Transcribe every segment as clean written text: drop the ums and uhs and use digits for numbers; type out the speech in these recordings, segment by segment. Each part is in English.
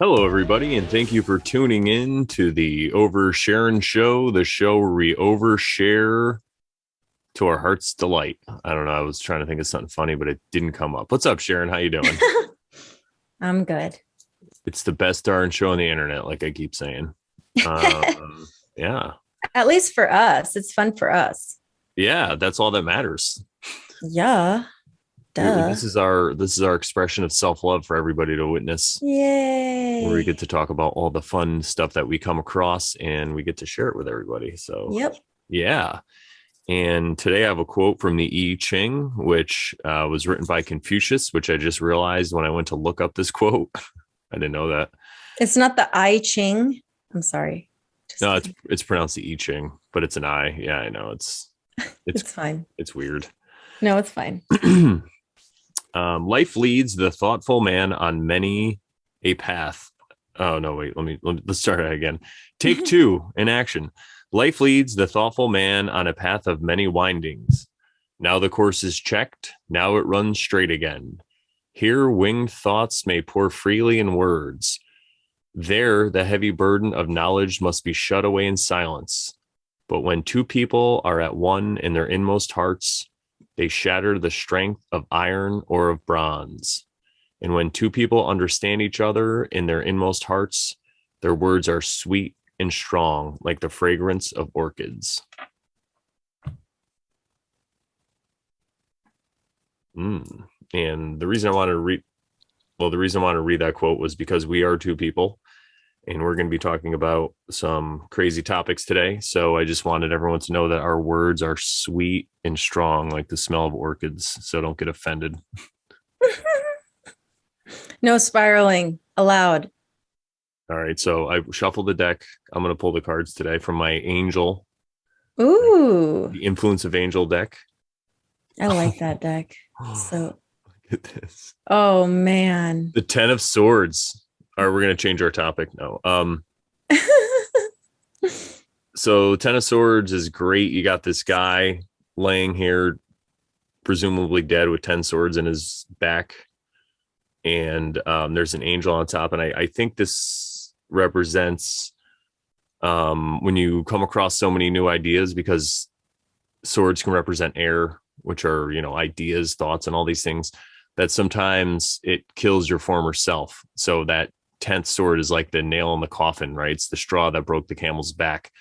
Hello, everybody, and thank you for tuning in to the Sharon Show, the show where we overshare to our heart's delight. I don't know. I was trying to think of something funny, but it didn't come up. What's up, Sharon? How you doing? I'm good. It's the best darn show on the internet, like I keep saying. Yeah. At least for us, it's fun for us. Yeah, that's all that matters. Yeah. Duh. This is our expression of self-love for everybody to witness. Yay. Where we get to talk about all the fun stuff that we come across and we get to share it with everybody. So Yep. Yeah. And today I have a quote from the I Ching, which was written by Confucius, which I just realized when I went to look up this quote. I didn't know that. It's not the I Ching. I'm sorry. No, it's pronounced the I Ching, but it's an I. Yeah, I know. It's fine. It's weird. No, it's fine. Life leads the thoughtful man on many a path. Oh, no, wait. Let's start it again. Take two in action. Life leads the thoughtful man on a path of many windings. Now the course is checked. Now it runs straight again. Here winged thoughts may pour freely in words. There the heavy burden of knowledge must be shut away in silence. But when two people are at one in their inmost hearts, they shatter the strength of iron or of bronze. And when two people understand each other in their inmost hearts, their words are sweet and strong, like the fragrance of orchids. And the reason I want to read that quote was because we are two people, and we're going to be talking about some crazy topics today. So I just wanted everyone to know that our words are sweet and strong, like the smell of orchids. So don't get offended. No spiraling allowed. All right. So I shuffled the deck. I'm going to pull the cards today from my angel. Ooh. The Influence of Angel deck. I like that deck. So look at this. Oh man. The 10 of Swords. All right, we're going to change our topic now. So 10 of Swords is great. You got this guy laying here, presumably dead with 10 swords in his back. And there's an angel on top. And I think this represents when you come across so many new ideas, because swords can represent air, which are, ideas, thoughts, and all these things, that sometimes it kills your former self. So that 10th sword is like the nail in the coffin, right? It's the straw that broke the camel's back.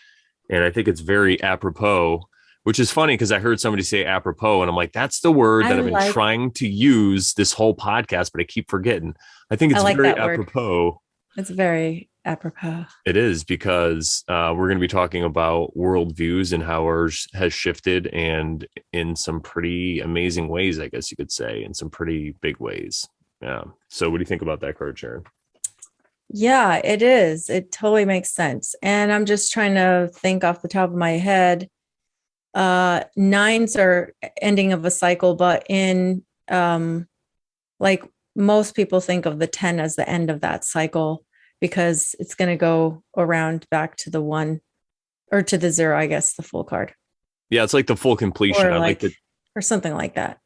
And I think it's very apropos, which is funny because I heard somebody say apropos, and I'm like, that's the word that I've been trying to use this whole podcast, but I keep forgetting. I think it's very apropos. It's very apropos. It is, because we're going to be talking about worldviews and how ours has shifted, and in some pretty amazing ways, I guess you could say, in some pretty big ways. Yeah. So what do you think about that card, Sharon? Yeah, it is. It totally makes sense. And I'm just trying to think off the top of my head. Nines are ending of a cycle, but in like most people think of the 10 as the end of that cycle, because it's going to go around back to the 1 or to the 0, I guess, the full card. Yeah, it's like the full completion. Or something like that.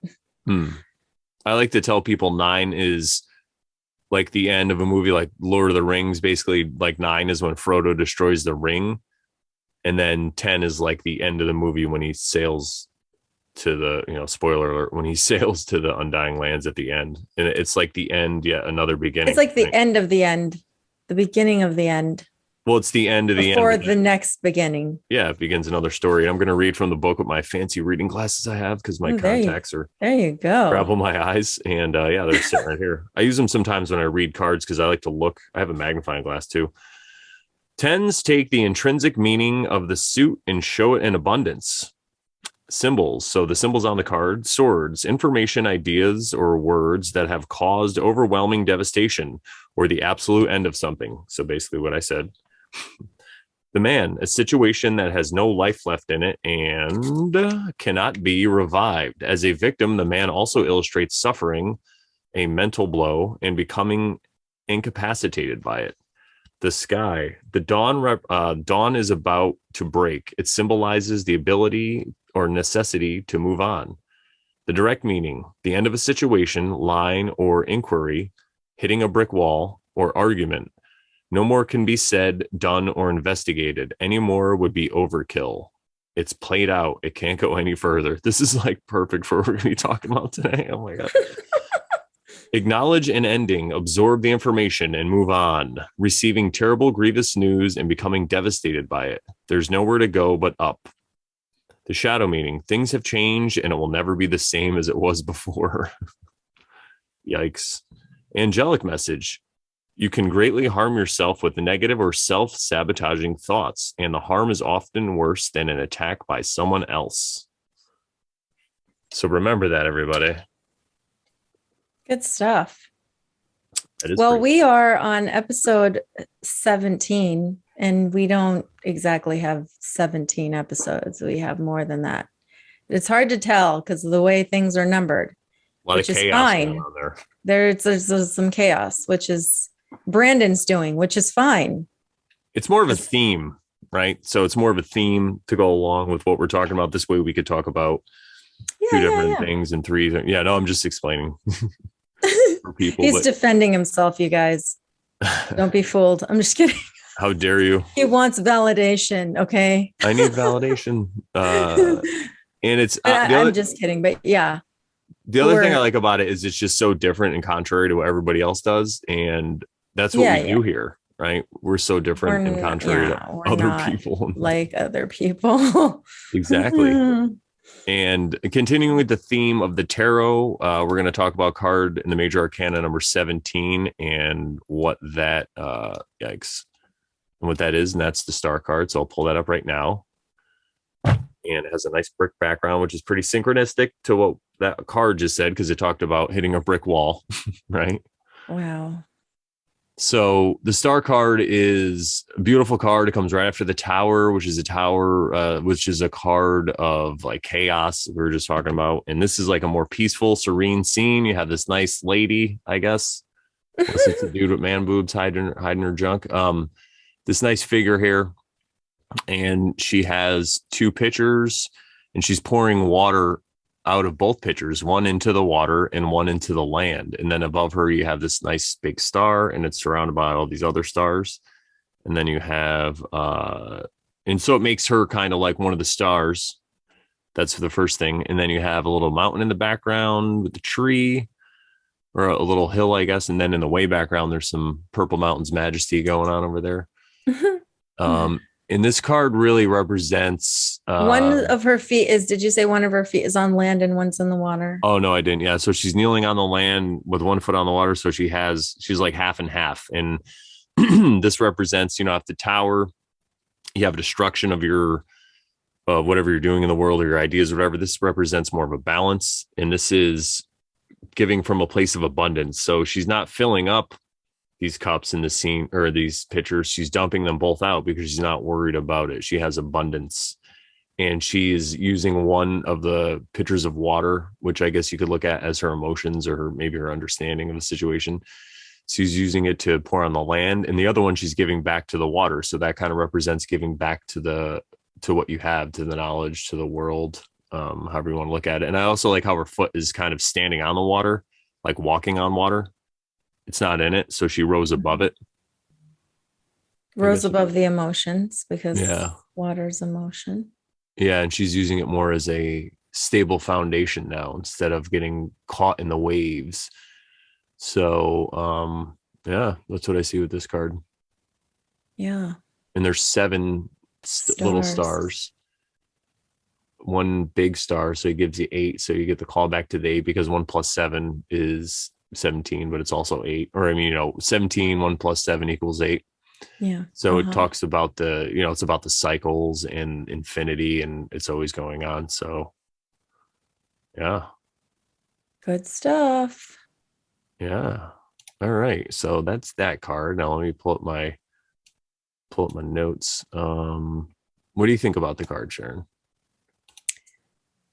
I like to tell people 9 is like the end of a movie like Lord of the Rings. Basically, like 9 is when Frodo destroys the ring. And then 10 is like the end of the movie when he sails to the, spoiler alert, when he sails to the Undying Lands at the end. And it's like the end, yet another beginning. It's like the end of the end, the beginning of the end. Well, it's the end of the end. Before the next beginning. Yeah, it begins another story. I'm going to read from the book with my fancy reading glasses I have, because my contacts are there you go. Travel my eyes. And yeah, they're sitting right here. I use them sometimes when I read cards because I like to look. I have a magnifying glass too. 10s take the intrinsic meaning of the suit and show it in abundance. Symbols. So the symbols on the card: swords, information, ideas, or words that have caused overwhelming devastation or the absolute end of something. So basically what I said. The man, a situation that has no life left in it and cannot be revived. As a victim, the man also illustrates suffering, a mental blow, and becoming incapacitated by it. The sky, the dawn is about to break. It symbolizes the ability or necessity to move on. The direct meaning, the end of a situation, line, or inquiry, hitting a brick wall, or argument. No more can be said, done, or investigated. Any more would be overkill. It's played out. It can't go any further. This is like perfect for what we're going to be talking about today. Oh my God. Acknowledge an ending, absorb the information, and move on, receiving terrible, grievous news and becoming devastated by it. There's nowhere to go but up. The shadow meaning, things have changed and it will never be the same as it was before. Yikes. Angelic message, you can greatly harm yourself with negative or self-sabotaging thoughts, and the harm is often worse than an attack by someone else. So remember that, everybody. Good stuff. Well, we are on episode 17, and we don't exactly have 17 episodes. We have more than that. It's hard to tell because of the way things are numbered. A lot of chaos going on there. There's some chaos, which is Brandon's doing, which is fine. It's more of a theme, right? So it's more of a theme to go along with what we're talking about. This way we could talk about two different things and three. Yeah, no, I'm just explaining. For people, He's defending himself, you guys. Don't be fooled. I'm just kidding. How dare you? He wants validation. Okay. I need validation. And it's I'm just kidding, but yeah. The other thing I like about it is it's just so different and contrary to what everybody else does. And that's what we do here, right? We're so different and contrary to other people. Like other people. Exactly. And continuing with the theme of the tarot, we're going to talk about card in the Major Arcana number 17 and what that, yikes, and what that is. And that's the star card. So I'll pull that up right now. And it has a nice brick background, which is pretty synchronistic to what that card just said, because it talked about hitting a brick wall, right? Wow. So the star card is a beautiful card. It comes right after the tower, which is a card of like chaos we were just talking about. And this is like a more peaceful, serene scene. You have this nice lady, I guess. It's a dude with man boobs hiding her junk. This nice figure here. And she has two pitchers and she's pouring water out of both pitchers, one into the water and one into the land. And then above her, you have this nice big star and it's surrounded by all these other stars. And then you have, and so it makes her kind of like one of the stars. That's the first thing. And then you have a little mountain in the background with the tree, or a little hill, I guess. And then in the way background, there's some Purple Mountains majesty going on over there. And this card really represents one of her feet is, did you say one of her feet is on land and one's in the water? Oh, no, I didn't. Yeah. So she's kneeling on the land with one foot on the water. So she's like half and half. And this represents, at the tower, you have destruction of your, whatever you're doing in the world or your ideas, or whatever. This represents more of a balance. And this is giving from a place of abundance. So she's not filling up these cups in the scene or these pitchers. She's dumping them both out because she's not worried about it. She has abundance, and she's using one of the pitchers of water, which I guess you could look at as her emotions or maybe her understanding of the situation. She's using it to pour on the land, and the other one she's giving back to the water. So that kind of represents giving back to what you have, to the knowledge, to the world, however you want to look at it. And I also like how her foot is kind of standing on the water, like walking on water. It's not in it, so she rose above it. Rose above the emotions, because water's emotion. Yeah, and she's using it more as a stable foundation now instead of getting caught in the waves. So, that's what I see with this card. Yeah. And there's 7 little stars. One big star, so it gives you 8. So you get the call back to the 8 because 1 plus 7 is 17, but it's also 8, or 17, 1 plus 7 equals 8. Yeah. So it talks about it's about the cycles and infinity, and it's always going on. So yeah. Good stuff. Yeah. All right. So that's that card. Now let me pull up my notes. What do you think about the card, Sharon?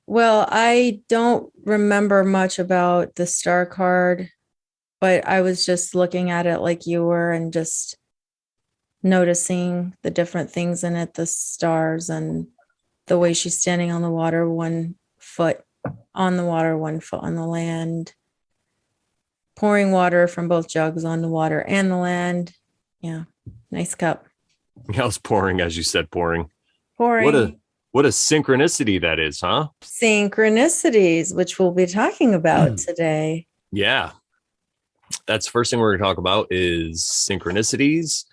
Well, I don't remember much about the star card, but I was just looking at it like you were and just noticing the different things in it, the stars and the way she's standing on the water, 1 foot on the water, 1 foot on the land, pouring water from both jugs on the water and the land, Yeah. Nice cup. I was pouring, as you said, pouring. Pouring. What a synchronicity that is, huh? Synchronicities, which we'll be talking about today. Yeah. That's the first thing we're going to talk about is synchronicities.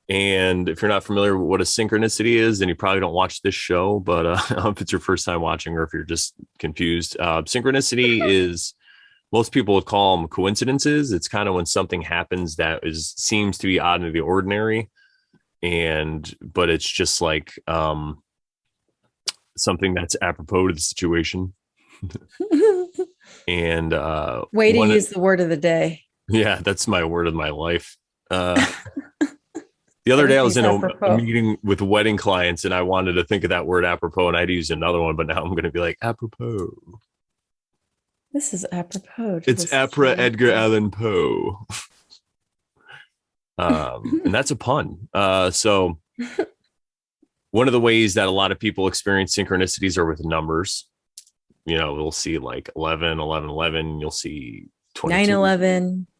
And if you're not familiar with what a synchronicity is, then you probably don't watch this show. But if it's your first time watching or if you're just confused, synchronicity is, most people would call them coincidences. It's kind of when something happens that seems to be out of the ordinary. But it's just like something that's apropos to the situation. And way to use the word of the day. Yeah, that's my word of my life. The other day I was in a meeting with wedding clients and I wanted to think of that word apropos and I'd use another one, but now I'm going to be like apropos. This is apropos. It's Apra Edgar Allan Poe. And that's a pun. So one of the ways that a lot of people experience synchronicities are with numbers. You know, we'll see like 11, 11, 11. You'll see 22,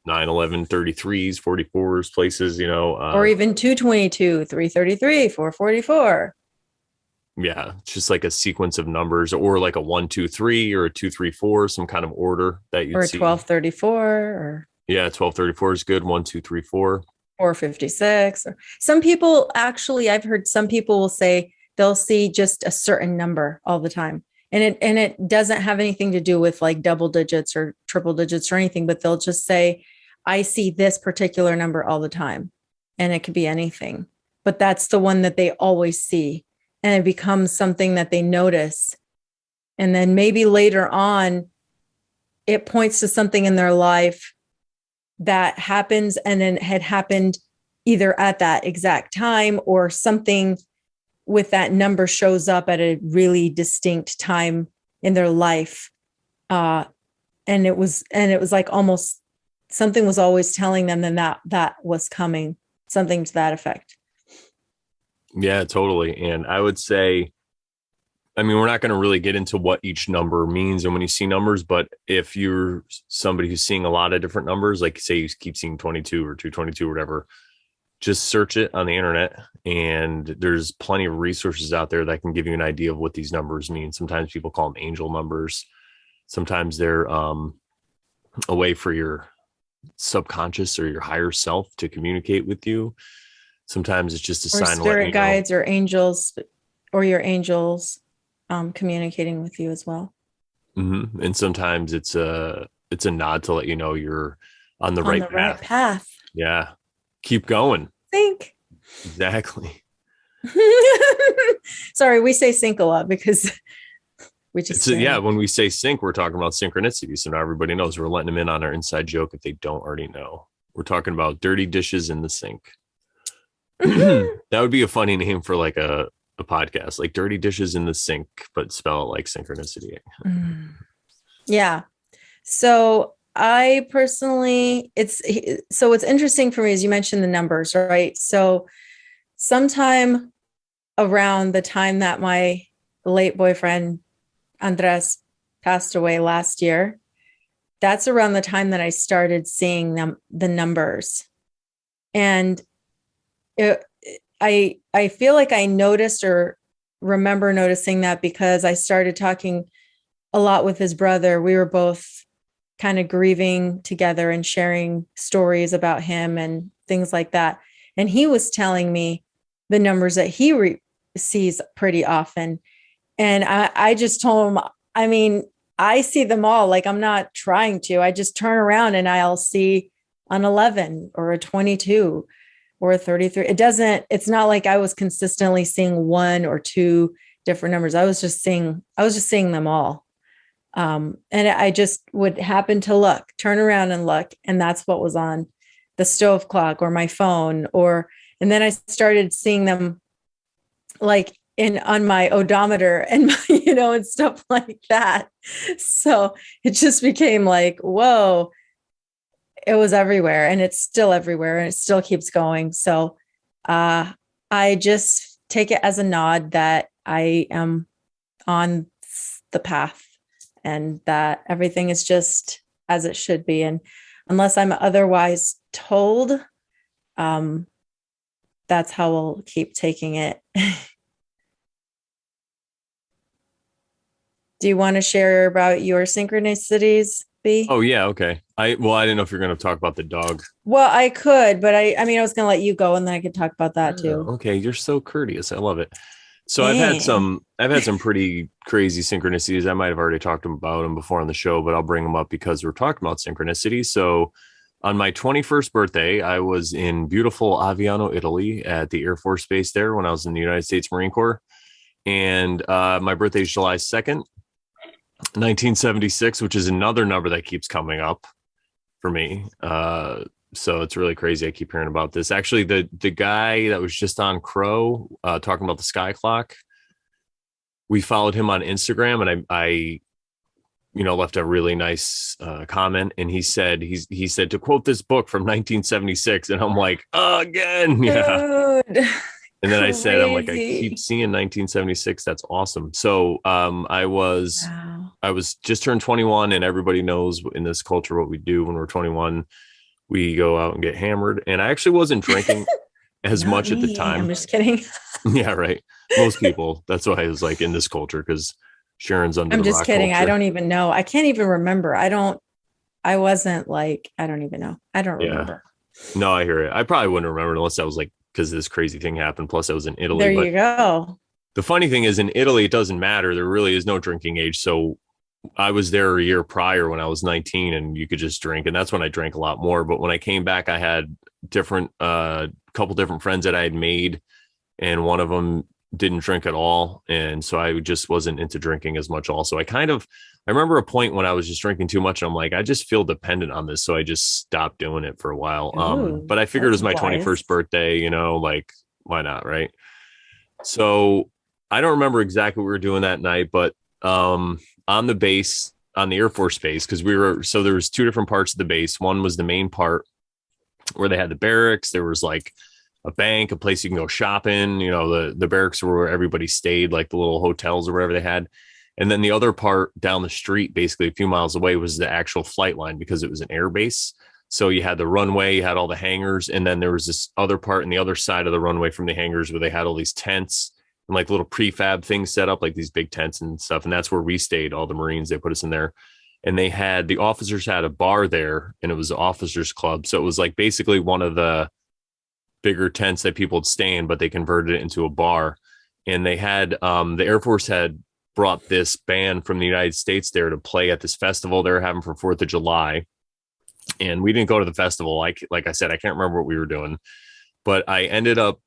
9/11, 33s, 44s, places, you know. Or even 222, 333, 444. Yeah, it's just like a sequence of numbers, or like a 1, 2, 3, or a 2, 3, 4, some kind of order that you'd see. Or 1234, or 1234 is good. 1, 2, 3, 4. 456. Or some people actually, I've heard some people will say they'll see just a certain number all the time. And it doesn't have anything to do with like double digits or triple digits or anything, but they'll just say, I see this particular number all the time. And it could be anything, but that's the one that they always see. And it becomes something that they notice. And then maybe later on, it points to something in their life that happens and then had happened either at that exact time or something with that number shows up at a really distinct time in their life. And it was like almost something was always telling them that was coming, something to that effect. Yeah, totally. And I would say, I mean, we're not going to really get into what each number means and when you see numbers, but if you're somebody who's seeing a lot of different numbers, like say you keep seeing 22 or 222 or whatever, just search it on the internet. And there's plenty of resources out there that can give you an idea of what these numbers mean. Sometimes people call them angel numbers. Sometimes they're a way for your subconscious or your higher self to communicate with you. Sometimes it's just a sign, spirit guides or angels, or your angels communicating with you as well. Mm-hmm. And sometimes it's a nod to let you know you're on the right path. Yeah, keep going. Think. Exactly. Sorry, we say sync a lot because we just when we say sync, we're talking about synchronicity. So now everybody knows we're letting them in on our inside joke if they don't already know. We're talking about dirty dishes in the sink. That would be a funny name for like a podcast, like Dirty Dishes in the Sink, but spell it like synchronicity. Yeah. So I personally, it's what's interesting for me is you mentioned the numbers, right? So sometime around the time that my late boyfriend Andres passed away last year, that's around the time that I started seeing the numbers. And I feel like I noticed or remember noticing that because I started talking a lot with his brother. We were both kind of grieving together and sharing stories about him and things like that. And he was telling me the numbers that he sees pretty often. And I just told him, I mean, I see them all. Like I'm not trying to. I just turn around and I'll see an 11 or a 22. Or 33. It's not like I was consistently seeing one or two different numbers. I was just seeing them all. And I just would happen to turn around and look. And that's what was on the stove clock or my phone, and then I started seeing them like on my odometer and, and stuff like that. So it just became like, whoa. It was everywhere and it's still everywhere and it still keeps going. So I just take it as a nod that I am on the path and that everything is just as it should be. And unless I'm otherwise told, that's how we'll keep taking it. Do you want to share about your synchronicities, B? Oh yeah, okay. I didn't know if you're going to talk about the dog. Well, I could, but I mean, I was going to let you go, and then I could talk about that too. Oh, okay, you're so courteous. I love it. So Dang. I've had some pretty crazy synchronicities. I might have already talked about them before on the show, but I'll bring them up because we're talking about synchronicity. So on my 21st birthday, I was in beautiful Aviano, Italy at the Air Force Base there when I was in the United States Marine Corps. And my birthday is July 2nd, 1976, which is another number that keeps coming up for me. So it's really crazy. I keep hearing about this. Actually, the guy that was just on Crrow talking about the sky clock, we followed him on Instagram, and I left a really nice comment, and he said to quote this book from 1976, and I'm like, again, yeah. Dude. And then I said, I'm like, I Crazy. keep seeing 1976. That's awesome. So I was just turned 21, and everybody knows in this culture what we do when we're 21. We go out and get hammered. And I actually wasn't drinking as Not much at the me. time. I'm just kidding. Yeah, right. Most people. That's why I was like in this culture, because Sharon's under I'm the just rock kidding. culture. I don't even know. I can't even remember. I don't even know. I don't remember. No, I hear it. I probably wouldn't remember unless I was like, because this crazy thing happened. Plus, I was in Italy. There but you go. the funny thing is, in Italy, it doesn't matter. There really is no drinking age. So I was there a year prior when I was 19, and you could just drink. And that's when I drank a lot more. But when I came back, I had couple different friends that I had made, and one of them didn't drink at all. And so I just wasn't into drinking as much. Also, I remember a point when I was just drinking too much, and I'm like, I just feel dependent on this. So I just stopped doing it for a while. Ooh, but I figured it was my that's 21st wise. birthday, like, why not? Right. So I don't remember exactly what we were doing that night, but on the base, on the Air Force base, because there was two different parts of the base. One was the main part where they had the barracks. There was like a bank, a place you can go shopping. The barracks were where everybody stayed, like the little hotels or whatever they had. And then the other part down the street, basically a few miles away, was the actual flight line, because it was an air base. So you had the runway, you had all the hangars, and then there was this other part in the other side of the runway from the hangars where they had all these tents and like little prefab things set up, like these big tents and stuff. And that's where we stayed. All the Marines, they put us in there. And the officers had a bar there, and it was the officers club. So it was like basically one of the bigger tents that people would stay in, but they converted it into a bar. And they had, the Air Force had brought this band from the United States there to play at this festival they were having for 4th of July. And we didn't go to the festival. Like I said, I can't remember what we were doing, but I ended up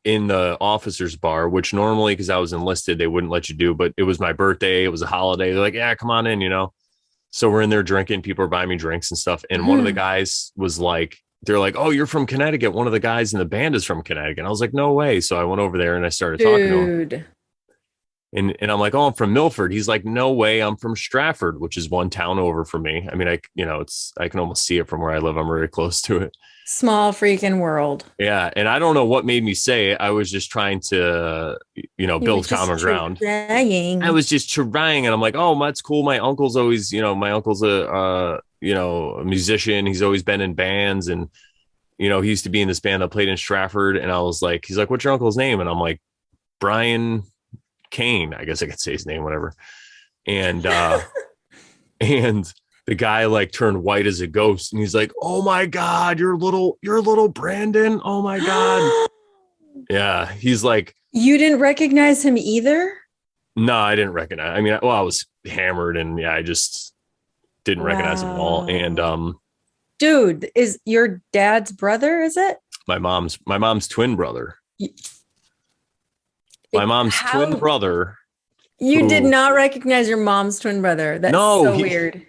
in the officers bar, which normally, because I was enlisted, they wouldn't let you do, but it was my birthday. It was a holiday. They're like, yeah, come on in. So we're in there drinking. People are buying me drinks and stuff. And one of the guys was like, they're like, oh, you're from Connecticut. One of the guys in the band is from Connecticut. And I was like, no way. So I went over there and I started talking to him. Dude. And I'm like, oh, I'm from Milford. He's like, no way, I'm from Stratford, which is one town over from me. I mean, I can almost see it from where I live. I'm very close to it. Small freaking world. Yeah. And I don't know what made me say it. I was just trying to, build common ground. I was just trying, and I'm like, oh, that's cool. My uncle's always, my uncle's a musician. He's always been in bands, and, he used to be in this band that played in Stratford. And I was like, he's like, what's your uncle's name? And I'm like, Brian Kane. I guess I could say his name, whatever. And, and the guy like turned white as a ghost, and he's like, oh my God, you're little Brandon. Oh my God. Yeah. He's like, you didn't recognize him either? No, I didn't recognize. I mean, I was hammered, and yeah, I just didn't recognize him at all. And dude, is your dad's brother, is it? my mom's twin brother. My mom's twin brother. You did not recognize your mom's twin brother. That's weird.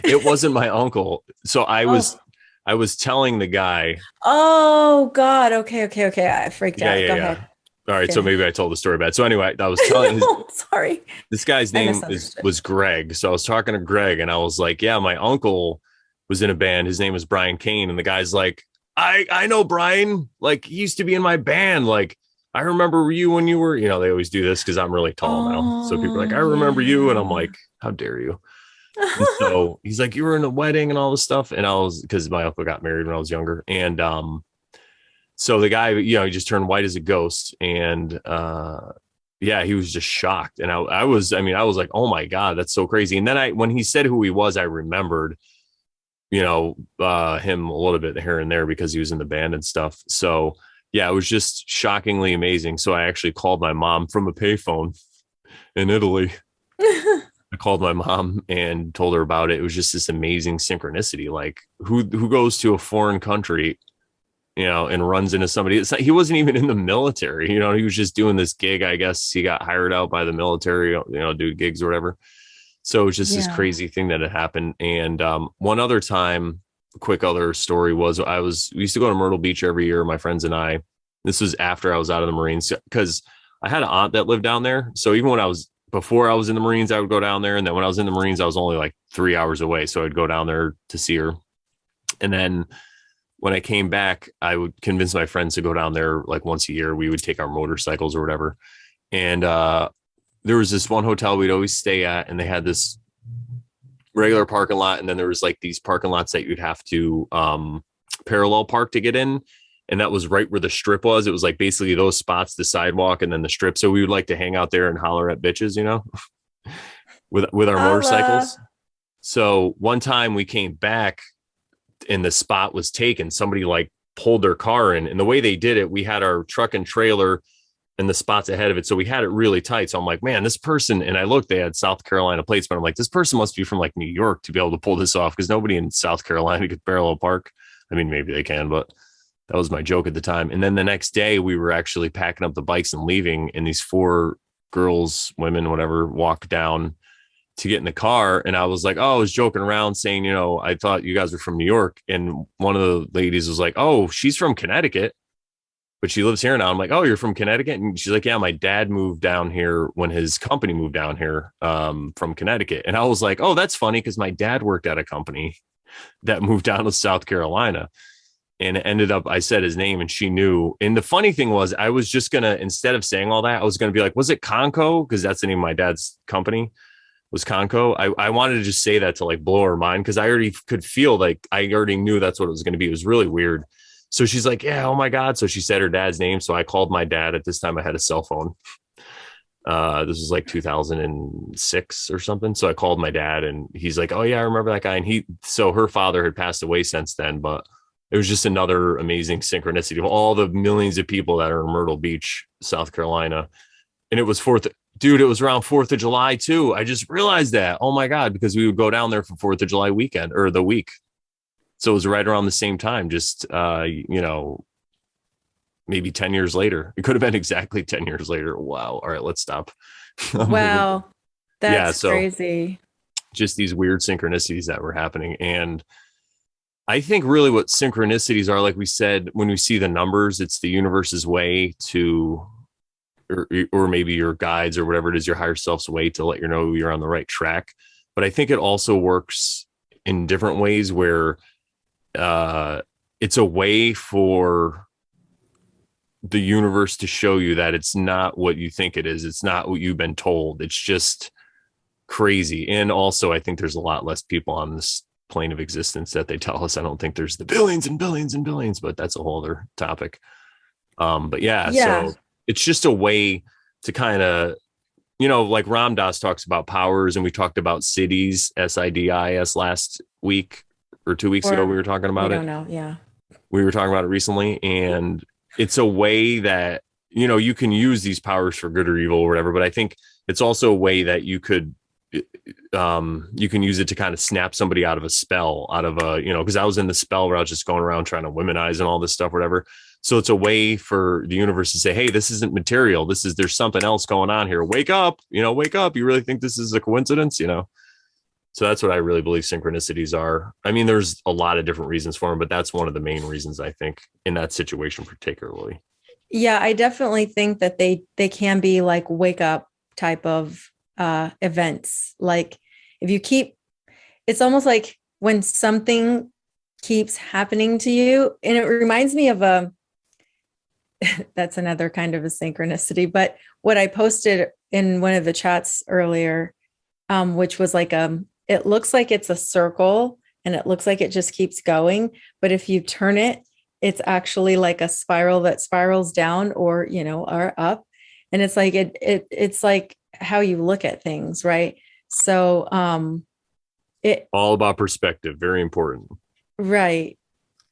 It wasn't my uncle. So I was telling the guy. Oh God. Okay. I freaked out. Go ahead. All right. Okay. So maybe I told the story bad. So anyway, I was telling sorry. This guy's name was Greg. So I was talking to Greg, and I was like, yeah, my uncle was in a band. His name was Brian Kane. And the guy's like, I know Brian. Like, he used to be in my band. Like, I remember you when you were, they always do this because I'm really tall now. So people are like, I remember you. And I'm like, how dare you? And so he's like, you were in a wedding and all this stuff. And because my uncle got married when I was younger. And So the guy, he just turned white as a ghost, and yeah, he was just shocked. And I was like, oh my God, that's so crazy. And then when he said who he was, I remembered, him a little bit here and there because he was in the band and stuff. So yeah, it was just shockingly amazing. So I actually called my mom from a payphone in Italy. I called my mom and told her about it. It was just this amazing synchronicity. Like who goes to a foreign country, and runs into somebody. He wasn't even in the military. He was just doing this gig. I guess he got hired out by the military, do gigs or whatever. So it was just this crazy thing that had happened. And one other time, quick other story was we used to go to Myrtle Beach every year, my friends and I. This was after I was out of the Marines, because I had an aunt that lived down there. So even before I was in the Marines, I would go down there. And then when I was in the Marines, I was only like 3 hours away. So I'd go down there to see her. And then when I came back, I would convince my friends to go down there like once a year. We would take our motorcycles or whatever. And there was this one hotel we'd always stay at, and they had this regular parking lot. And then there was like these parking lots that you'd have to parallel park to get in. And that was right where the strip was. It was like basically those spots, the sidewalk, and then the strip. So we would like to hang out there and holler at bitches, with our motorcycles. So one time we came back and the spot was taken. Somebody like pulled their car in, and the way they did it, we had our truck and trailer and the spots ahead of it. So we had it really tight. So I'm like, man, this person, and I looked, they had South Carolina plates, but I'm like, this person must be from like New York to be able to pull this off, because nobody in South Carolina could parallel park. I mean, maybe they can, but that was my joke at the time. And then the next day we were actually packing up the bikes and leaving, and these 4 girls, women, whatever, walked down to get in the car. And I was like, oh, I was joking around saying, I thought you guys were from New York. And one of the ladies was like, oh, she's from Connecticut, but she lives here now. I'm like, oh, you're from Connecticut? And she's like, yeah, my dad moved down here when his company moved down here from Connecticut. And I was like, oh, that's funny, because my dad worked at a company that moved down to South Carolina. And it ended up, I said his name and she knew. And the funny thing was, I was just going to, instead of saying all that, I was going to be like, was it Conco? Because that's the name of my dad's company, was Conco. I wanted to just say that to like blow her mind, because I already could feel like I already knew that's what it was going to be. It was really weird. So she's like, yeah, oh my God. So she said her dad's name. So I called my dad. At this time I had a cell phone. This was like 2006 or something. So I called my dad, and he's like, oh yeah, I remember that guy. And so her father had passed away since then, but it was just another amazing synchronicity of all the millions of people that are in Myrtle Beach, South Carolina. And it was it was around 4th of July too. I just realized that. Oh my God, because we would go down there for 4th of July weekend, or the week. So it was right around the same time, just, maybe 10 years later. It could have been exactly 10 years later. Wow. All right, let's stop. Wow. That's crazy. Just these weird synchronicities that were happening. And I think really what synchronicities are, like we said, when we see the numbers, it's the universe's way to, or maybe your guides or whatever it is, your higher self's way to let you know you're on the right track. But I think it also works in different ways where it's a way for the universe to show you that it's not what you think it is. It's not what you've been told. It's just crazy. And also, I think there's a lot less people on this plane of existence that they tell us. I don't think there's the billions and billions and billions, but that's a whole other topic. But yeah, so it's just a way to kind of, like Ram Dass talks about powers, and we talked about cities, SIDIS last week or 2 weeks ago. We were talking about it. I don't know. Yeah. We were talking about it recently, and it's a way that, you can use these powers for good or evil or whatever, but I think it's also a way that you can use it to kind of snap somebody out of a spell, out of a, because I was in the spell where I was just going around trying to womanize and all this stuff, whatever. So it's a way for the universe to say, hey, this isn't material. There's something else going on here. Wake up, wake up. You really think this is a coincidence, So that's what I really believe synchronicities are. I mean, there's a lot of different reasons for them, but that's one of the main reasons, I think, in that situation particularly. Yeah, I definitely think that they can be like wake up type of events. Like if you it's almost like when something keeps happening to you, and it reminds me of that's another kind of a synchronicity, but what I posted in one of the chats earlier, which was like it looks like it's a circle and it looks like it just keeps going. But if you turn it, it's actually like a spiral that spirals down or, or up. And it's like, it's like how you look at things. Right. So, it all about perspective. Very important. right.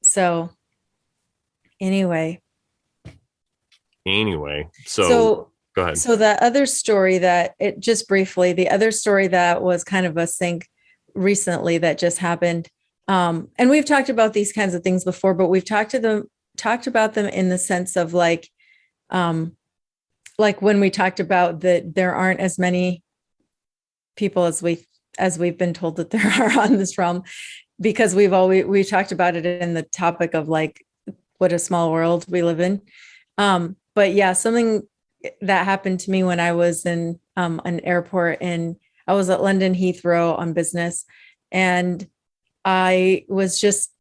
So anyway, so go ahead. So the other story that the other story that was kind of a sync recently that just happened. And we've talked about these kinds of things before, but we've talked about them in the sense of like when we talked about that there aren't as many people as we've been told that there are on this realm, because we talked about it in the topic of like what a small world we live in. But yeah, something that happened to me when I was in an airport, and I was at London Heathrow on business, and I was just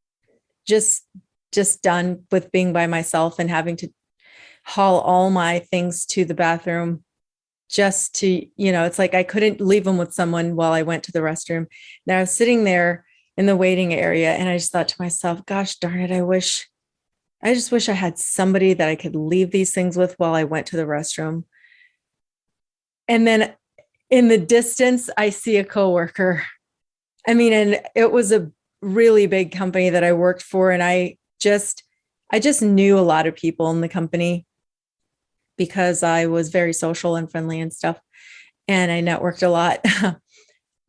done with being by myself and having to haul all my things to the bathroom just to, it's like I couldn't leave them with someone while I went to the restroom. Now I was sitting there in the waiting area, and I just thought to myself, gosh darn it, I just wish I had somebody that I could leave these things with while I went to the restroom. And then in the distance, I see a coworker. I mean, and it was a really big company that I worked for. And I just knew a lot of people in the company because I was very social and friendly and stuff. And I networked a lot,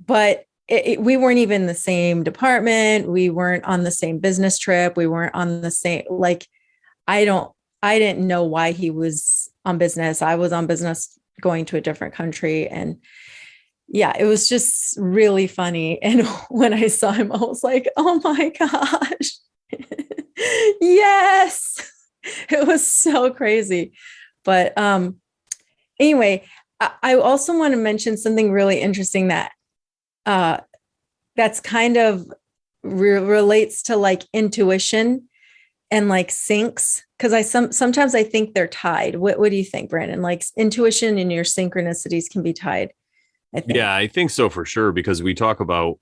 but we weren't even in the same department. We weren't on the same business trip. We weren't on the same, like, I didn't know why he was on business. I was on business going to a different country. And yeah, it was just really funny. And when I saw him, I was like, oh my gosh. Yes. It was so crazy. But anyway, I also want to mention something really interesting that that's kind of relates to like intuition and like syncs, because sometimes I think they're tied. What do you think, Brandon? Like intuition and your synchronicities can be tied, I think. Yeah, I think so for sure, because we talk about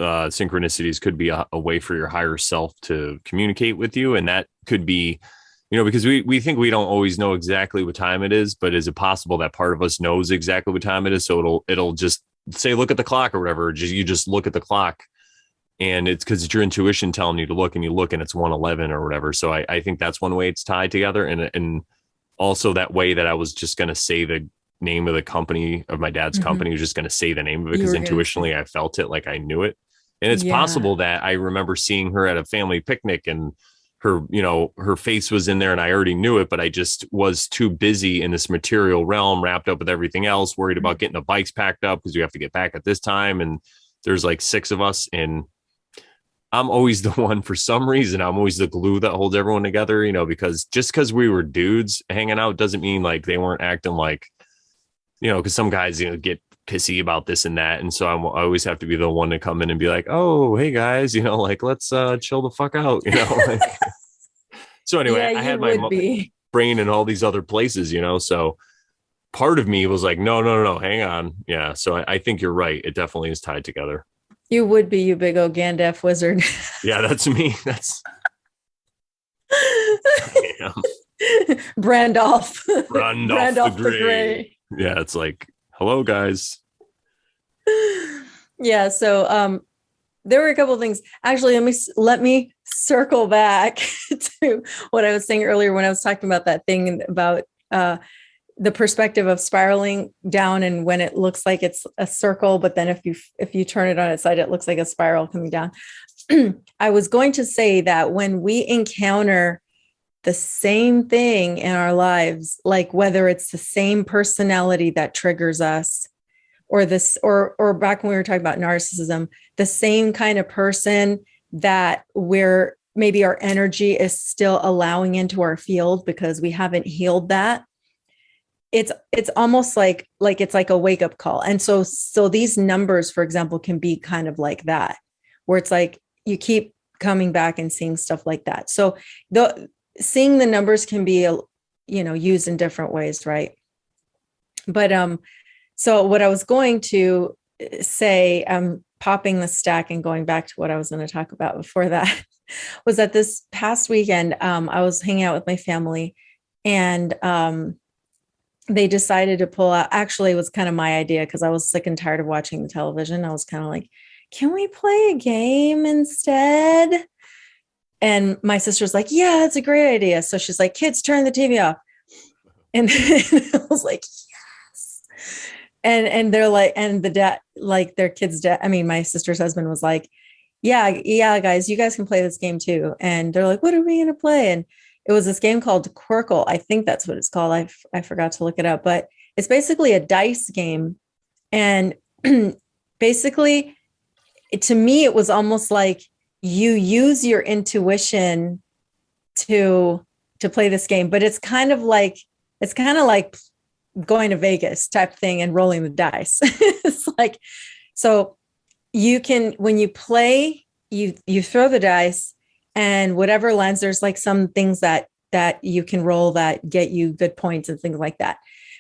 synchronicities could be a way for your higher self to communicate with you, and that could be, because we think we don't always know exactly what time it is, but is it possible that part of us knows exactly what time it is? So it'll just say, look at the clock or whatever. You just look at the clock, and it's because it's your intuition telling you to look, and you look and it's 1:11 or whatever. So I think that's one way it's tied together. And also that way that I was just going to say the name of the company of my dad's company, was just going to say the name of it because intuitionally I felt it, like I knew it. And it's possible that I remember seeing her at a family picnic, and her face was in there, and I already knew it, but I just was too busy in this material realm, wrapped up with everything else, worried about getting the bikes packed up because we have to get back at this time. And there's like 6 of us, and I'm always the one, for some reason, I'm always the glue that holds everyone together, because just because we were dudes hanging out doesn't mean like they weren't acting like, because some guys, get pissy about this and that. And so I always have to be the one to come in and be like, oh, hey guys, like, let's chill the fuck out, like. So anyway, I had my brain in all these other places, so part of me was like, no, hang on. Yeah. So I think you're right. It definitely is tied together. You would be, you big old Gandalf wizard. Yeah, that's me. That's Brandolph the Gray. Yeah, it's like, hello guys. Yeah, so there were a couple of things. Actually, let me circle back to what I was saying earlier when I was talking about that thing about the perspective of spiraling down, and when it looks like it's a circle, but then if you turn it on its side, it looks like a spiral coming down. I was going to say that when we encounter the same thing in our lives, like whether it's the same personality that triggers us, or back when we were talking about narcissism, the same kind of person that where maybe our energy is still allowing into our field because we haven't healed that. It's almost like it's like a wake up call. And so these numbers, for example, can be kind of like that, where it's like you keep coming back and seeing stuff like that. So seeing the numbers can be, used in different ways. Right. But, so what I was going to say, I'm popping the stack and going back to what I was going to talk about before that. was that this past weekend, I was hanging out with my family, and they decided to pull out. Actually, it was kind of my idea because I was sick and tired of watching the television. I was kind of like, can we play a game instead? And my sister's like, yeah, that's a great idea. So she's like, kids, turn the TV off. And I was like, yes. And they're like, and the dad, like their kid's dad, I mean, my sister's husband was like, yeah, guys, you guys can play this game too. And they're like, what are we going to play? And it was this game called Quirkle. I think that's what it's called. I forgot to look it up, but it's basically a dice game. And basically, to me, it was almost like you use your intuition to play this game, but it's kind of like going to Vegas type thing and rolling the dice. It's like, so you can, when you play, you throw the dice, and whatever lands, there's like some things that you can roll that get you good points and things like that.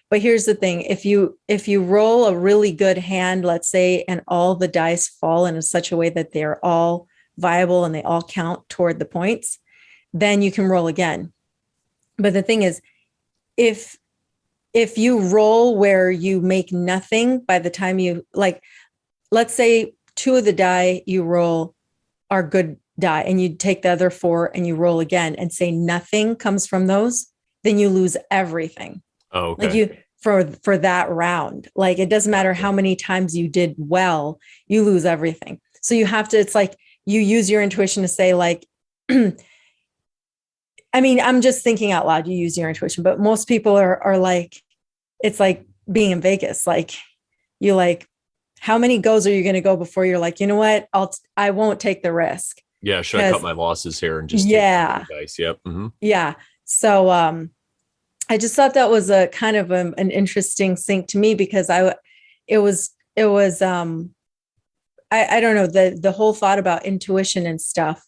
But here's the thing, if you roll a really good hand, let's say, and all the dice fall in such a way that they're all viable and they all count toward the points, then you can roll again. But the thing is, if you roll where you make nothing by the time you, like, let's say 2 of the die you roll are good die, and you take the other 4 and you roll again and say nothing comes from those, then you lose everything. Oh, okay. Like you, for that round, like it doesn't matter how many times you did well, you lose everything. So you have to, it's like you use your intuition to say, like, I mean, I'm just thinking out loud, you use your intuition, but most people are like, it's like being in Vegas. Like, you like, how many goes are you going to go before you're like, you know what, I won't take the risk. Yeah. Should I cut my losses here and just take yeah, the dice? Yep. Mm-hmm. Yeah. So, I just thought that was a kind of an interesting sync to me, because it was, I don't know, the whole thought about intuition and stuff.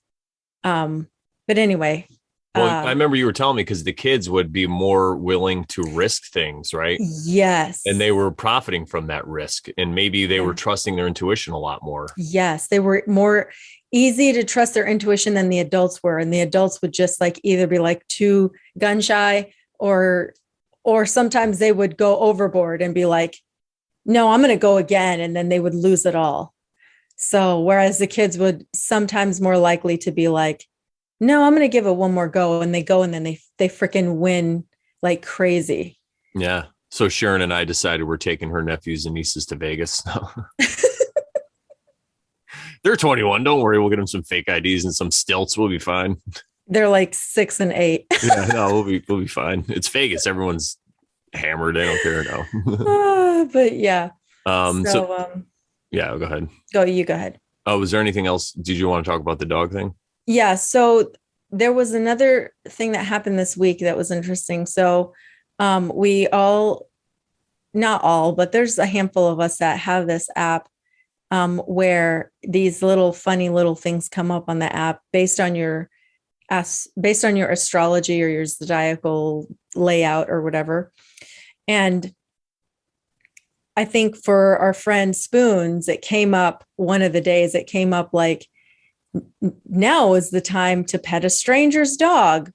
But anyway. Well, I remember you were telling me, because the kids would be more willing to risk things, right? Yes. And they were profiting from that risk, and maybe they were trusting their intuition a lot more. Yes. They were more easy to trust their intuition than the adults were. And the adults would just like either be like too gun shy, or sometimes they would go overboard and be like, no, I'm going to go again. And then they would lose it all. So whereas the kids would sometimes more likely to be like, no, I'm going to give it one more go. And they go, and then they freaking win like crazy. Yeah. So Sharon and I decided we're taking her nephews and nieces to Vegas. They're 21. Don't worry. We'll get them some fake IDs and some stilts. We'll be fine. They're like 6 and 8. Yeah, no, we'll be fine. It's Vegas. Everyone's hammered. They don't care now. But yeah. Yeah, go ahead. You go ahead. Oh, was there anything else? Did you want to talk about the dog thing? Yeah. So there was another thing that happened this week that was interesting. So we all, not all, but there's a handful of us that have this app where these little funny little things come up on the app based on your astrology or your zodiacal layout or whatever. And I think for our friend Spoons, it came up one of the days, it came up like, now is the time to pet a stranger's dog.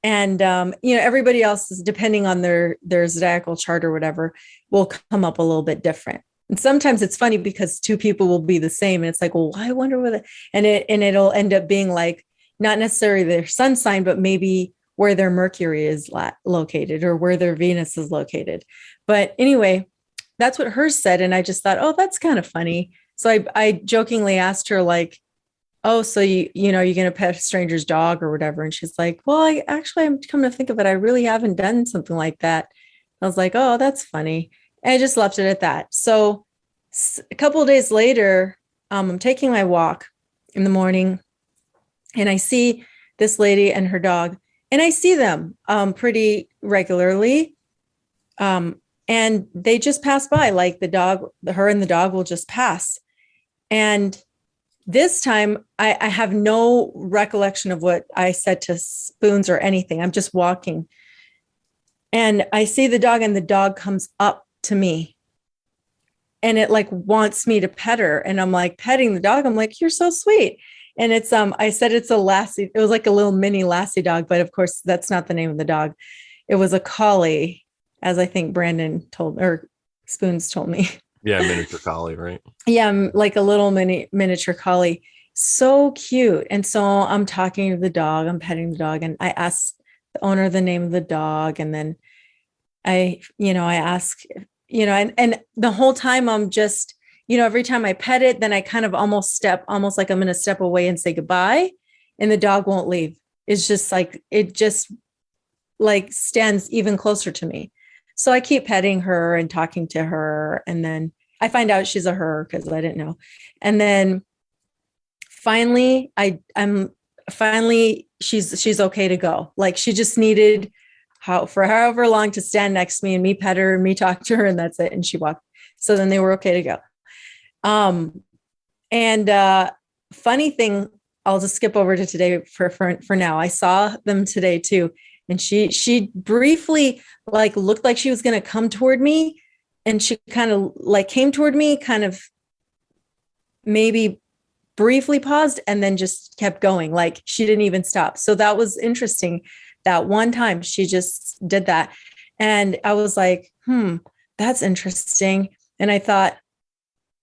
And, everybody else is, depending on their zodiacal chart or whatever, will come up a little bit different. And sometimes it's funny because 2 people will be the same. And it's like, well, I wonder whether, and it'll end up being like, not necessarily their sun sign, but maybe where their Mercury is located or where their Venus is located. But anyway, that's what hers said. And I just thought, oh, that's kind of funny. So I jokingly asked her, like, oh, so you're going to pet a stranger's dog or whatever. And she's like, well, I'm coming to think of it, I really haven't done something like that. I was like, oh, that's funny. And I just left it at that. So a couple of days later, I'm taking my walk in the morning, and I see this lady and her dog, and I see them pretty regularly. And they just pass by, like her and the dog will just pass. And this time I have no recollection of what I said to Spoons or anything. I'm just walking, and I see the dog, and the dog comes up to me, and it like wants me to pet her. And I'm like petting the dog. I'm like, you're so sweet. And it's I said it's a Lassie. It was like a little mini Lassie dog, but of course that's not the name of the dog. It was a collie, as I think Brandon told, or Spoons told me. Yeah, miniature collie, right? Yeah, like a little miniature collie. So cute. And so I'm talking to the dog, I'm petting the dog, and I asked the owner the name of the dog. And then I ask, and the whole time I'm just, every time I pet it, then I kind of almost like I'm going to step away and say goodbye. And the dog won't leave. It's just like, it just like stands even closer to me. So I keep petting her and talking to her. And then I find out she's a her because I didn't know. And then finally, she's okay to go. Like she just needed for however long to stand next to me and me pet her and me talk to her, and that's it. And she walked. So then they were okay to go. Funny thing, I'll just skip over to today for now. I saw them today too. And she briefly like looked like she was going to come toward me. And she kind of like came toward me, kind of maybe briefly paused and then just kept going. Like she didn't even stop. So that was interesting. That one time she just did that. And I was like, that's interesting. And I thought,